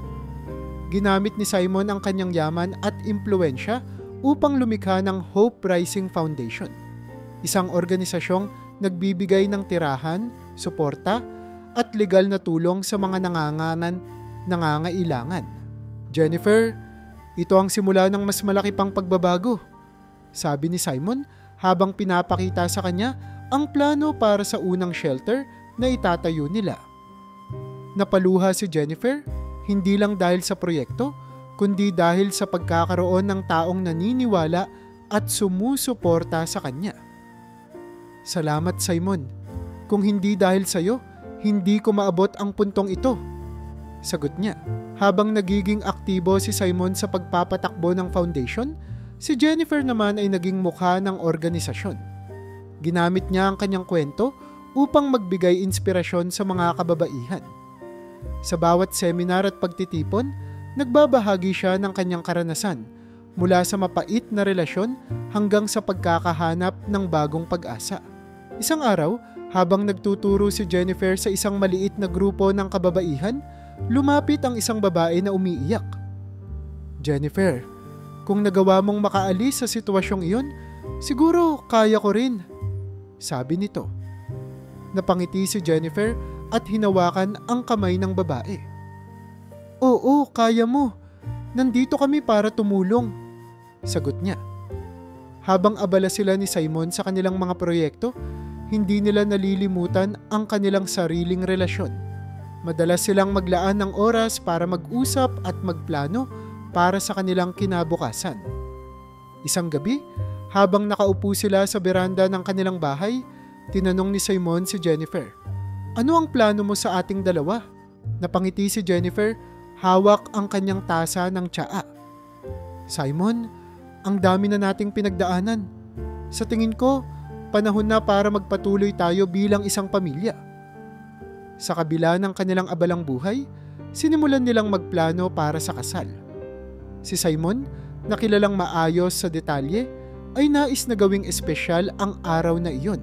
Ginamit ni Simon ang kanyang yaman at impluwensya upang lumikha ng Hope Rising Foundation, isang organisasyong nagbibigay ng tirahan, suporta, at legal na tulong sa mga nangangailangan. "Jennifer, ito ang simula ng mas malaki pang pagbabago," sabi ni Simon habang pinapakita sa kanya ang plano para sa unang shelter na itatayo nila. Napaluha si Jennifer, hindi lang dahil sa proyekto, kundi dahil sa pagkakaroon ng taong naniniwala at sumusuporta sa kanya. "Salamat, Simon. Kung hindi dahil sa iyo, hindi ko maabot ang puntong ito," sagot niya. Habang nagiging aktibo si Simon sa pagpapatakbo ng foundation, si Jennifer naman ay naging mukha ng organisasyon. Ginamit niya ang kanyang kwento upang magbigay inspirasyon sa mga kababaihan. Sa bawat seminar at pagtitipon, nagbabahagi siya ng kanyang karanasan, mula sa mapait na relasyon hanggang sa pagkakahanap ng bagong pag-asa. Isang araw, habang nagtuturo si Jennifer sa isang maliit na grupo ng kababaihan, lumapit ang isang babae na umiiyak. "Jennifer, kung nagawa mong makaalis sa sitwasyong iyon, siguro kaya ko rin," sabi nito. Napangiti si Jennifer at hinawakan ang kamay ng babae. "Oo, kaya mo. Nandito kami para tumulong," sagot niya. Habang abala sila ni Simon sa kanilang mga proyekto, hindi nila nalilimutan ang kanilang sariling relasyon. Madalas silang maglaan ng oras para mag-usap at magplano para sa kanilang kinabukasan. Isang gabi, Habang nakaupo sila sa beranda ng kanilang bahay, tinanong ni Simon si Jennifer, "Ano ang plano mo sa ating dalawa?" Napangiti si Jennifer, hawak ang kanyang tasa ng tsaa. "Simon, ang dami na nating pinagdaanan. Sa tingin ko, panahon na para magpatuloy tayo bilang isang pamilya." Sa kabila ng kanilang abalang buhay, sinimulan nilang magplano para sa kasal. Si Simon, na kilalang maayos sa detalye, ay nais na gawing espesyal ang araw na iyon.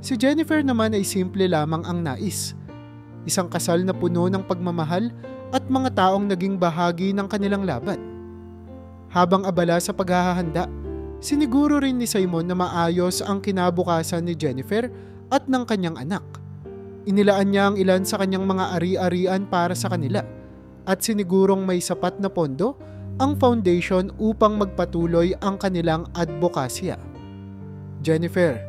Si Jennifer naman ay simple lamang ang nais. Isang kasal na puno ng pagmamahal at mga taong naging bahagi ng kanilang laban. Habang abala sa paghahanda, siniguro rin ni Simon na maayos ang kinabukasan ni Jennifer at ng kanyang anak. Inilaan niya ang ilan sa kanyang mga ari-arian para sa kanila at sinigurong may sapat na pondo ang foundation upang magpatuloy ang kanilang advokasya. "Jennifer,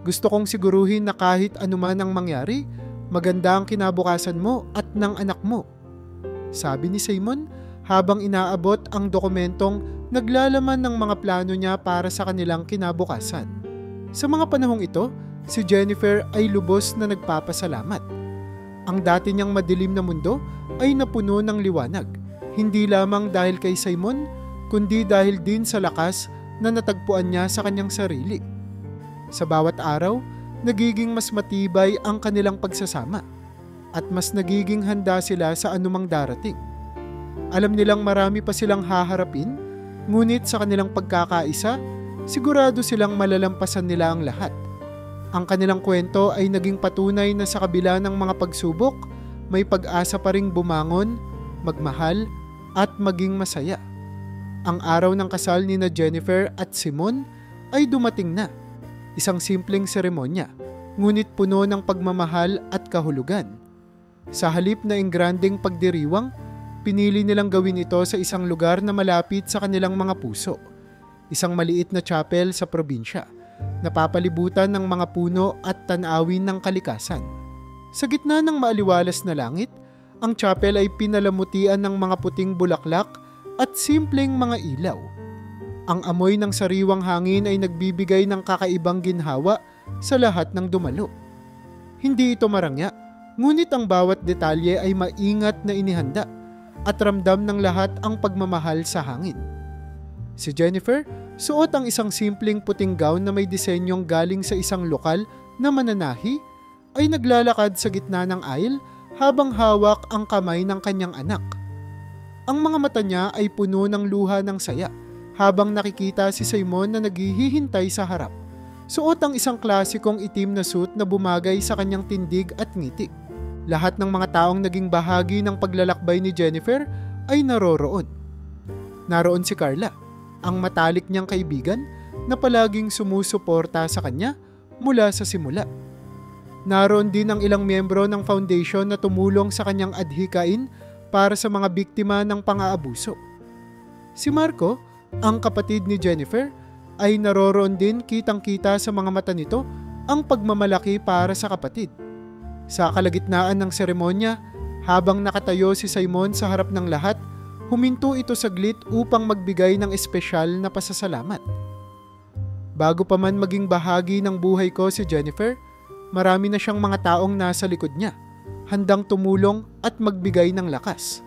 gusto kong siguruhin na kahit anuman ang mangyari, maganda ang kinabukasan mo at ng anak mo," sabi ni Simon habang inaabot ang dokumentong naglalaman ng mga plano niya para sa kanilang kinabukasan. Sa mga panahong ito, si Jennifer ay lubos na nagpapasalamat. Ang dati niyang madilim na mundo ay napuno ng liwanag, hindi lamang dahil kay Simon, kundi dahil din sa lakas na natagpuan niya sa kanyang sarili. Sa bawat araw, nagiging mas matibay ang kanilang pagsasama at mas nagiging handa sila sa anumang darating. Alam nilang marami pa silang haharapin, ngunit sa kanilang pagkakaisa, sigurado silang malalampasan nila ang lahat. Ang kanilang kwento ay naging patunay na sa kabila ng mga pagsubok, may pag-asa pa ring bumangon, magmahal, at maging masaya. Ang araw ng kasal ni na Jennifer at Simon ay dumating na. Isang simpleng seremonya, ngunit puno ng pagmamahal at kahulugan. Sa halip na engranding pagdiriwang, pinili nilang gawin ito sa isang lugar na malapit sa kanilang mga puso. Isang maliit na chapel sa probinsya, napapalibutan ng mga puno at tanawin ng kalikasan. Sa gitna ng maaliwalas na langit, ang chapel ay pinalamutian ng mga puting bulaklak at simpleng mga ilaw. Ang amoy ng sariwang hangin ay nagbibigay ng kakaibang ginhawa sa lahat ng dumalo. Hindi ito marangya, ngunit ang bawat detalye ay maingat na inihanda at ramdam ng lahat ang pagmamahal sa hangin. Si Jennifer, suot ang isang simpleng puting gown na may disenyong galing sa isang lokal na mananahi, ay naglalakad sa gitna ng aisle habang hawak ang kamay ng kanyang anak. Ang mga mata niya ay puno ng luha ng saya habang nakikita si Simon na naghihintay sa harap. Suot ang isang klasikong itim na suit na bumagay sa kanyang tindig at ngiti. Lahat ng mga taong naging bahagi ng paglalakbay ni Jennifer ay naroroon. Naroon si Carla, ang matalik niyang kaibigan na palaging sumusuporta sa kanya mula sa simula. Naroon din ang ilang miyembro ng foundation na tumulong sa kanyang adhikain para sa mga biktima ng pang-aabuso. Si Marco, ang kapatid ni Jennifer, ay naroroon din, kitang-kita sa mga mata nito ang pagmamalaki para sa kapatid. Sa kalagitnaan ng seremonya, habang nakatayo si Simon sa harap ng lahat, huminto ito saglit upang magbigay ng espesyal na pasasalamat. "Bago pa man maging bahagi ng buhay ko si Jennifer, marami na siyang mga taong nasa likod niya, handang tumulong at magbigay ng lakas.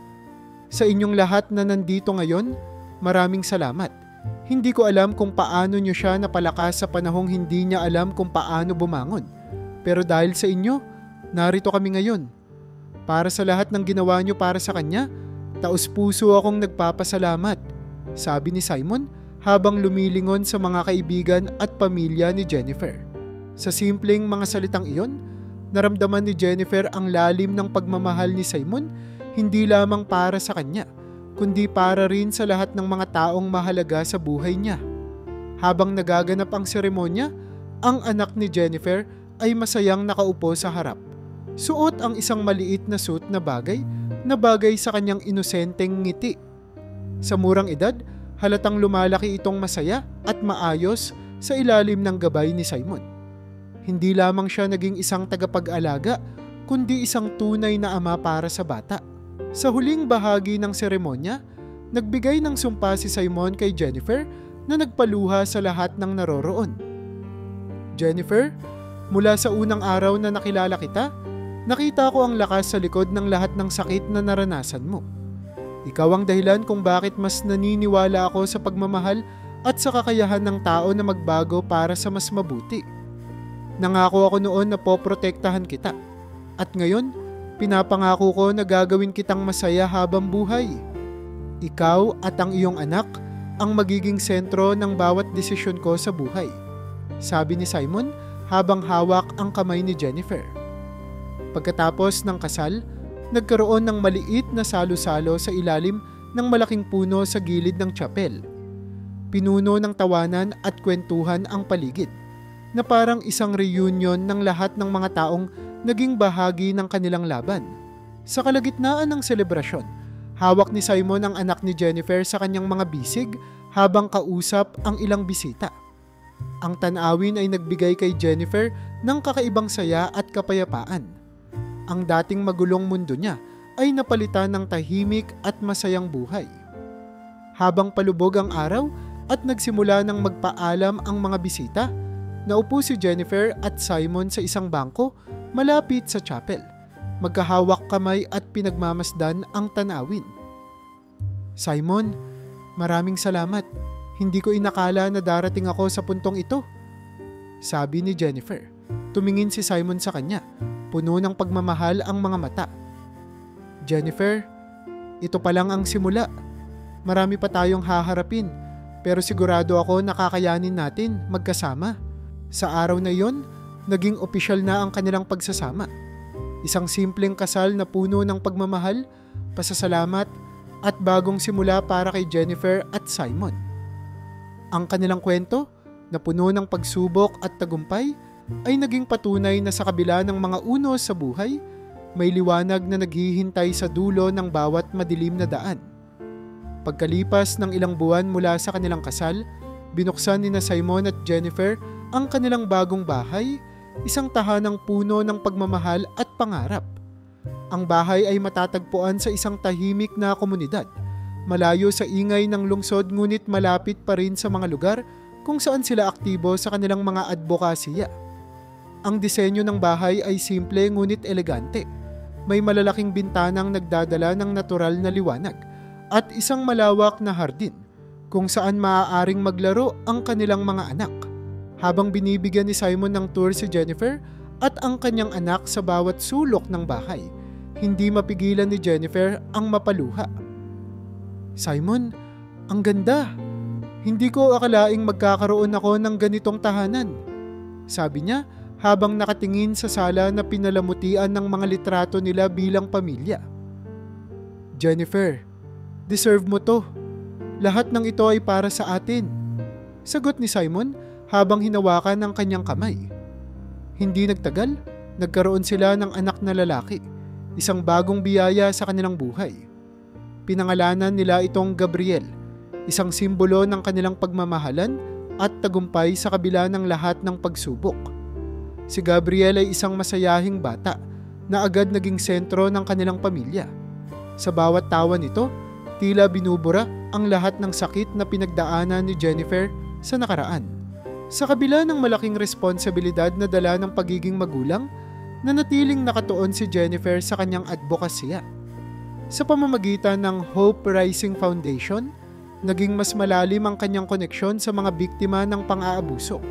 Sa inyong lahat na nandito ngayon, maraming salamat. Hindi ko alam kung paano niyo siya napalakas sa panahong hindi niya alam kung paano bumangon. Pero dahil sa inyo, narito kami ngayon. Para sa lahat ng ginawa niyo para sa kanya, taos-puso akong nagpapasalamat," sabi ni Simon habang lumilingon sa mga kaibigan at pamilya ni Jennifer. Sa simpleng mga salitang iyon, naramdaman ni Jennifer ang lalim ng pagmamahal ni Simon, hindi lamang para sa kanya, kundi para rin sa lahat ng mga taong mahalaga sa buhay niya. Habang nagaganap ang seremonya, ang anak ni Jennifer ay masayang nakaupo sa harap. Suot ang isang maliit na suit na bagay sa kanyang inosenteng ngiti. Sa murang edad, halatang lumalaki itong masaya at maayos sa ilalim ng gabay ni Simon. Hindi lamang siya naging isang tagapag-alaga, kundi isang tunay na ama para sa bata. Sa huling bahagi ng seremonya, nagbigay ng sumpa si Simon kay Jennifer na nagpaluha sa lahat ng naroroon. Jennifer, mula sa unang araw na nakilala kita, nakita ko ang lakas sa likod ng lahat ng sakit na naranasan mo. Ikaw ang dahilan kung bakit mas naniniwala ako sa pagmamahal at sa kakayahan ng tao na magbago para sa mas mabuti. Nangako ako noon na poprotektahan kita. At ngayon, pinapangako ko na gagawin kitang masaya habang buhay. Ikaw at ang iyong anak ang magiging sentro ng bawat desisyon ko sa buhay, sabi ni Simon habang hawak ang kamay ni Jennifer. Pagkatapos ng kasal, nagkaroon ng maliit na salo-salo sa ilalim ng malaking puno sa gilid ng chapel. Pinuno ng tawanan at kwentuhan ang paligid, na parang isang reunion ng lahat ng mga taong naging bahagi ng kanilang laban. Sa kalagitnaan ng selebrasyon, hawak ni Simon ang anak ni Jennifer sa kanyang mga bisig habang kausap ang ilang bisita. Ang tanawin ay nagbigay kay Jennifer ng kakaibang saya at kapayapaan. Ang dating magulong mundo niya ay napalitan ng tahimik at masayang buhay. Habang palubog ang araw at nagsimula ng magpaalam ang mga bisita, naupo si Jennifer at Simon sa isang bangko malapit sa chapel. Magkahawak kamay at pinagmamasdan ang tanawin. Simon, maraming salamat. Hindi ko inakala na darating ako sa puntong ito, sabi ni Jennifer. Tumingin si Simon sa kanya. Puno ng pagmamahal ang mga mata. Jennifer, ito pa lang ang simula. Marami pa tayong haharapin, pero sigurado ako na kakayanin natin magkasama. Sa araw na iyon, naging opisyal na ang kanilang pagsasama. Isang simpleng kasal na puno ng pagmamahal, pasasalamat, at bagong simula para kay Jennifer at Simon. Ang kanilang kwento, na puno ng pagsubok at tagumpay, ay naging patunay na sa kabila ng mga unos sa buhay, may liwanag na naghihintay sa dulo ng bawat madilim na daan. Pagkalipas ng ilang buwan mula sa kanilang kasal, binuksan ni Simon at Jennifer ang kanilang bagong bahay, isang tahanang puno ng pagmamahal at pangarap. Ang bahay ay matatagpuan sa isang tahimik na komunidad, malayo sa ingay ng lungsod ngunit malapit pa rin sa mga lugar kung saan sila aktibo sa kanilang mga advokasya. Ang disenyo ng bahay ay simple ngunit elegante. May malalaking bintanang nagdadala ng natural na liwanag at isang malawak na hardin kung saan maaaring maglaro ang kanilang mga anak. Habang binibigyan ni Simon ng tour si Jennifer at ang kanyang anak sa bawat sulok ng bahay, hindi mapigilan ni Jennifer ang mapaluha. Simon, ang ganda! Hindi ko akalaing magkakaroon ako ng ganitong tahanan, sabi niya habang nakatingin sa sala na pinalamutian ng mga litrato nila bilang pamilya. Jennifer, deserve mo to. Lahat ng ito ay para sa atin, sagot ni Simon habang hinawakan ng kanyang kamay. Hindi nagtagal, nagkaroon sila ng anak na lalaki, isang bagong biyaya sa kanilang buhay. Pinangalanan nila itong Gabriel, isang simbolo ng kanilang pagmamahalan at tagumpay sa kabila ng lahat ng pagsubok. Si Gabriel ay isang masayahing bata na agad naging sentro ng kanilang pamilya. Sa bawat tawa nito, tila binubura ang lahat ng sakit na pinagdaanan ni Jennifer sa nakaraan. Sa kabila ng malaking responsibilidad na dala ng pagiging magulang, nanatiling nakatuon si Jennifer sa kanyang advokasya. Sa pamamagitan ng Hope Rising Foundation, naging mas malalim ang kanyang koneksyon sa mga biktima ng pang-aabuso.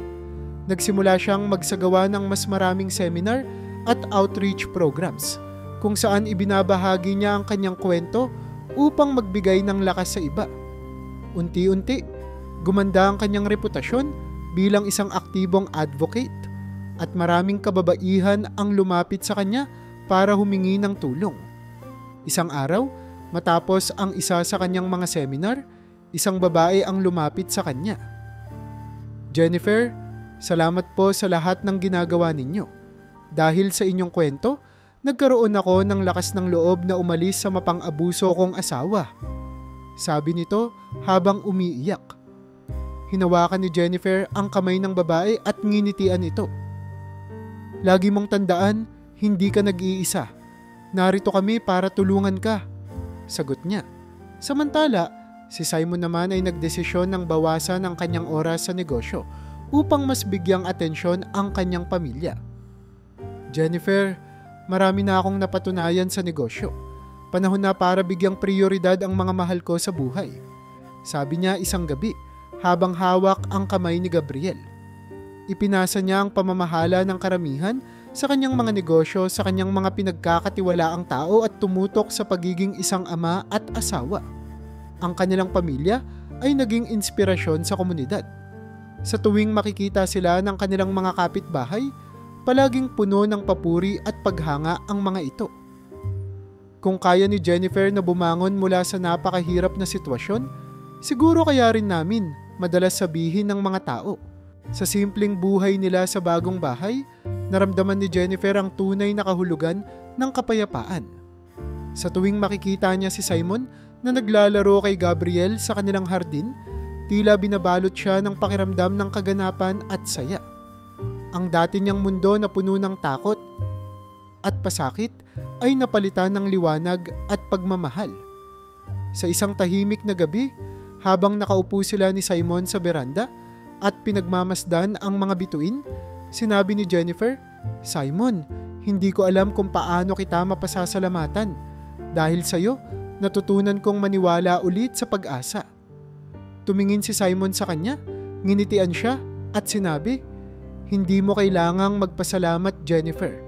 Nagsimula siyang magsagawa ng mas maraming seminar at outreach programs, kung saan ibinabahagi niya ang kanyang kwento upang magbigay ng lakas sa iba. Unti-unti, gumanda ang kanyang reputasyon bilang isang aktibong advocate at maraming kababaihan ang lumapit sa kanya para humingi ng tulong. Isang araw, matapos ang isa sa kanyang mga seminar, isang babae ang lumapit sa kanya. Jennifer, salamat po sa lahat ng ginagawa ninyo. Dahil sa inyong kwento, nagkaroon ako ng lakas ng loob na umalis sa mapang-abuso kong asawa, sabi nito habang umiiyak. Hinawakan ni Jennifer ang kamay ng babae at nginitian ito. Lagi mong tandaan, hindi ka nag-iisa. Narito kami para tulungan ka, sagot niya. Samantala, Si Simon naman ay nagdesisyon ng bawasan ang kanyang oras sa negosyo upang mas bigyang atensyon ang kanyang pamilya. Jennifer, marami na akong napatunayan sa negosyo. Panahon na para bigyang prioridad ang mga mahal ko sa buhay. Sabi niya isang gabi habang hawak ang kamay ni Gabriel. Ipinasa niya ang pamamahala ng karamihan sa kanyang mga negosyo sa kanyang mga pinagkakatiwalaang tao at tumutok sa pagiging isang ama at asawa. Ang kanilang pamilya ay naging inspirasyon sa komunidad. Sa tuwing makikita sila ng kanilang mga kapitbahay, palaging puno ng papuri at paghanga ang mga ito. Kung kaya ni Jennifer na bumangon mula sa napakahirap na sitwasyon, siguro kaya rin namin, madalas sabihin ng mga tao. Sa simpleng buhay nila sa bagong bahay, naramdaman ni Jennifer ang tunay na kahulugan ng kapayapaan. Sa tuwing makikita niya si Simon na naglalaro kay Gabriel sa kanilang hardin, tila binabalot siya ng pakiramdam ng kaganapan at saya. Ang dati niyang mundo na puno ng takot at pasakit ay napalitan ng liwanag at pagmamahal. Sa isang tahimik na gabi, habang nakaupo sila ni Simon sa beranda at pinagmamasdan ang mga bituin, sinabi ni Jennifer, "Simon, hindi ko alam kung paano kita mapasasalamatan. Dahil sa'yo, natutunan kong maniwala ulit sa pag-asa." Tumingin si Simon sa kanya, nginitian siya at sinabi, "Hindi mo kailangang magpasalamat, Jennifer.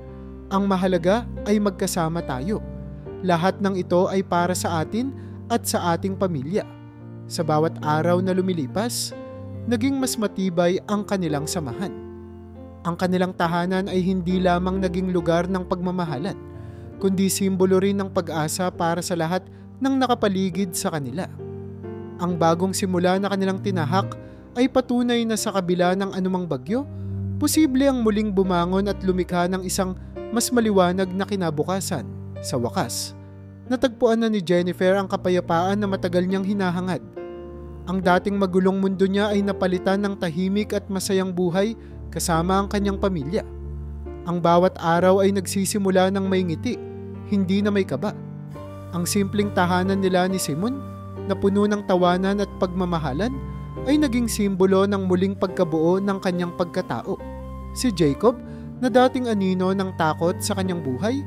Ang mahalaga ay magkasama tayo. Lahat ng ito ay para sa atin at sa ating pamilya." Sa bawat araw na lumilipas, naging mas matibay ang kanilang samahan. Ang kanilang tahanan ay hindi lamang naging lugar ng pagmamahalan, kundi simbolo rin ng pag-asa para sa lahat ng nakapaligid sa kanila. Ang bagong simula na kanilang tinahak ay patunay na sa kabila ng anumang bagyo, posible ang muling bumangon at lumikha ng isang mas maliwanag na kinabukasan. Sa wakas, natagpuan na ni Jennifer ang kapayapaan na matagal niyang hinahangad. Ang dating magulong mundo niya ay napalitan ng tahimik at masayang buhay kasama ang kanyang pamilya. Ang bawat araw ay nagsisimula ng may ngiti, hindi na may kaba. Ang simpleng tahanan nila ni Simon, na puno ng tawanan at pagmamahalan, ay naging simbolo ng muling pagkabuo ng kanyang pagkatao. Si Jacob, na dating anino ng takot sa kanyang buhay,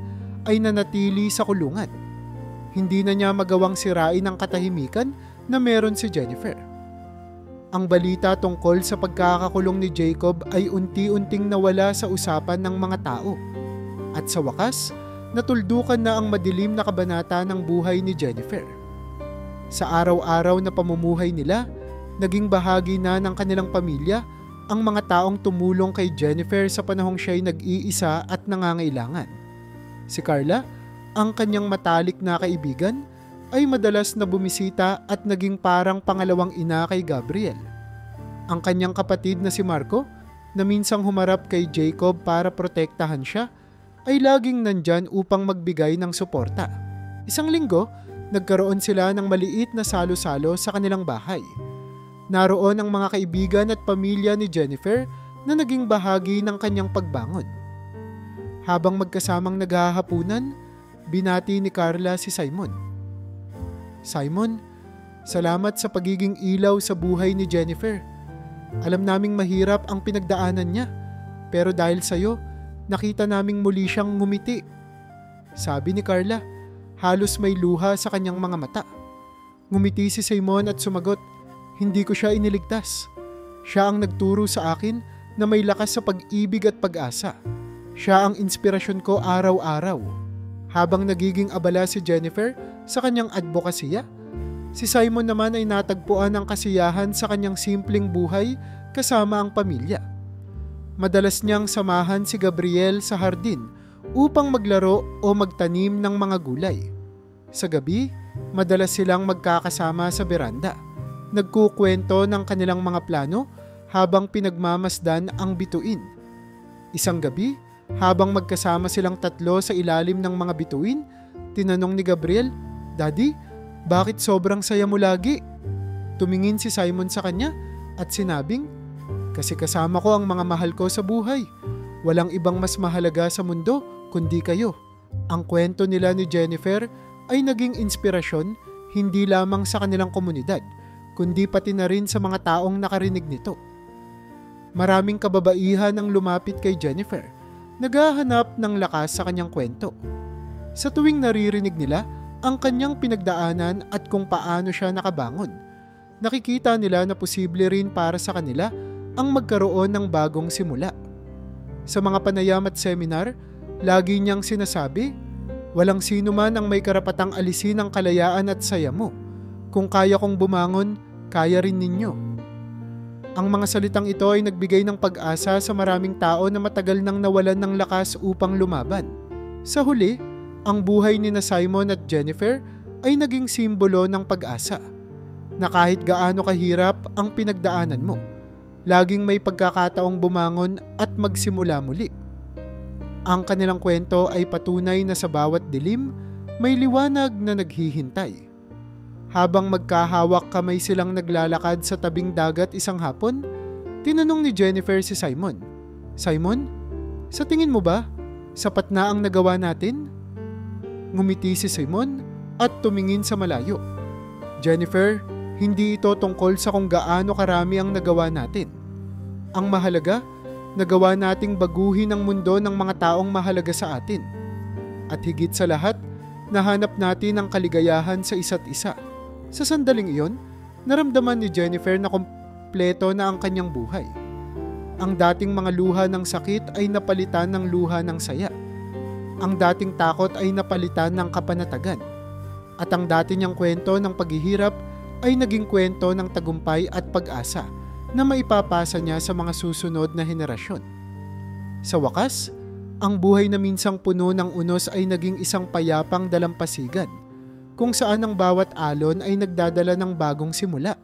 ay nanatili sa kulungan. Hindi na niya magawang sirain ang katahimikan na meron si Jennifer. Ang balita tungkol sa pagkakakulong ni Jacob ay unti-unting nawala sa usapan ng mga tao. At sa wakas, natuldukan na ang madilim na kabanata ng buhay ni Jennifer. Sa araw-araw na pamumuhay nila, naging bahagi na ng kanilang pamilya ang mga taong tumulong kay Jennifer sa panahong siya'y nag-iisa at nangangailangan. Si Carla, ang kanyang matalik na kaibigan, ay madalas na bumisita at naging parang pangalawang ina kay Gabriel. Ang kanyang kapatid na si Marco, na minsang humarap kay Jacob para protektahan siya, ay laging nandyan upang magbigay ng suporta. Isang linggo, nagkaroon sila ng maliit na salo-salo sa kanilang bahay. Naroon ang mga kaibigan at pamilya ni Jennifer na naging bahagi ng kanyang pagbangon. Habang magkasamang naghahapunan, binati ni Carla si Simon. "Simon, salamat sa pagiging ilaw sa buhay ni Jennifer. Alam naming mahirap ang pinagdaanan niya, pero dahil sa'yo, nakita naming muli siyang ngumiti." Sabi ni Carla, halos may luha sa kanyang mga mata. Ngumiti si Simon at sumagot, "Hindi ko siya iniligtas. Siya ang nagturo sa akin na may lakas sa pag-ibig at pag-asa. Siya ang inspirasyon ko araw-araw." Habang nagiging abala si Jennifer sa kanyang advokasya, si Simon naman ay natagpuan ng kasiyahan sa kanyang simpleng buhay kasama ang pamilya. Madalas niyang samahan si Gabriel sa hardin upang maglaro o magtanim ng mga gulay. Sa gabi, madalas silang magkakasama sa beranda, nagkukwento ng kanilang mga plano habang pinagmamasdan ang bituin. Isang gabi, habang magkasama silang tatlo sa ilalim ng mga bituin, tinanong ni Gabriel, "Daddy, bakit sobrang saya mo lagi?" Tumingin si Simon sa kanya at sinabing, "Kasi kasama ko ang mga mahal ko sa buhay. Walang ibang mas mahalaga sa mundo kundi kayo." Ang kwento nila ni Jennifer ay naging inspirasyon hindi lamang sa kanilang komunidad, kundi pati na rin sa mga taong nakarinig nito. Maraming kababaihan ang lumapit kay Jennifer, naghahanap ng lakas sa kanyang kwento. Sa tuwing naririnig nila ang kanyang pinagdaanan at kung paano siya nakabangon, nakikita nila na posible rin para sa kanila ang magkaroon ng bagong simula. Sa mga panayam at seminar, lagi niyang sinasabi, walang sino man ang may karapatang alisin ang kalayaan at saya mo. Kung kaya kong bumangon, kaya rin ninyo. Ang mga salitang ito ay nagbigay ng pag-asa sa maraming tao na matagal nang nawalan ng lakas upang lumaban. Sa huli, ang buhay ni na Simon at Jennifer ay naging simbolo ng pag-asa. Na kahit gaano kahirap ang pinagdaanan mo, laging may pagkakataong bumangon at magsimula muli. Ang kanilang kwento ay patunay na sa bawat dilim, may liwanag na naghihintay. Habang magkahawak kamay silang naglalakad sa tabing dagat isang hapon, tinanong ni Jennifer si Simon, "Simon, sa tingin mo ba, sapat na ang nagawa natin?" Ngumiti si Simon at tumingin sa malayo. "Jennifer, hindi ito tungkol sa kung gaano karami ang nagawa natin. Ang mahalaga, nagawa nating baguhin ang mundo ng mga taong mahalaga sa atin. At higit sa lahat, nahanap natin ang kaligayahan sa isa't isa." Sa sandaling iyon, naramdaman ni Jennifer na kompleto na ang kanyang buhay. Ang dating mga luha ng sakit ay napalitan ng luha ng saya. Ang dating takot ay napalitan ng kapanatagan. At ang dati niyang kwento ng paghihirap ay naging kwento ng tagumpay at pag-asa na maipapasa niya sa mga susunod na henerasyon. Sa wakas, ang buhay na minsang puno ng unos ay naging isang payapang dalampasigan, kung saan ang bawat alon ay nagdadala ng bagong simula.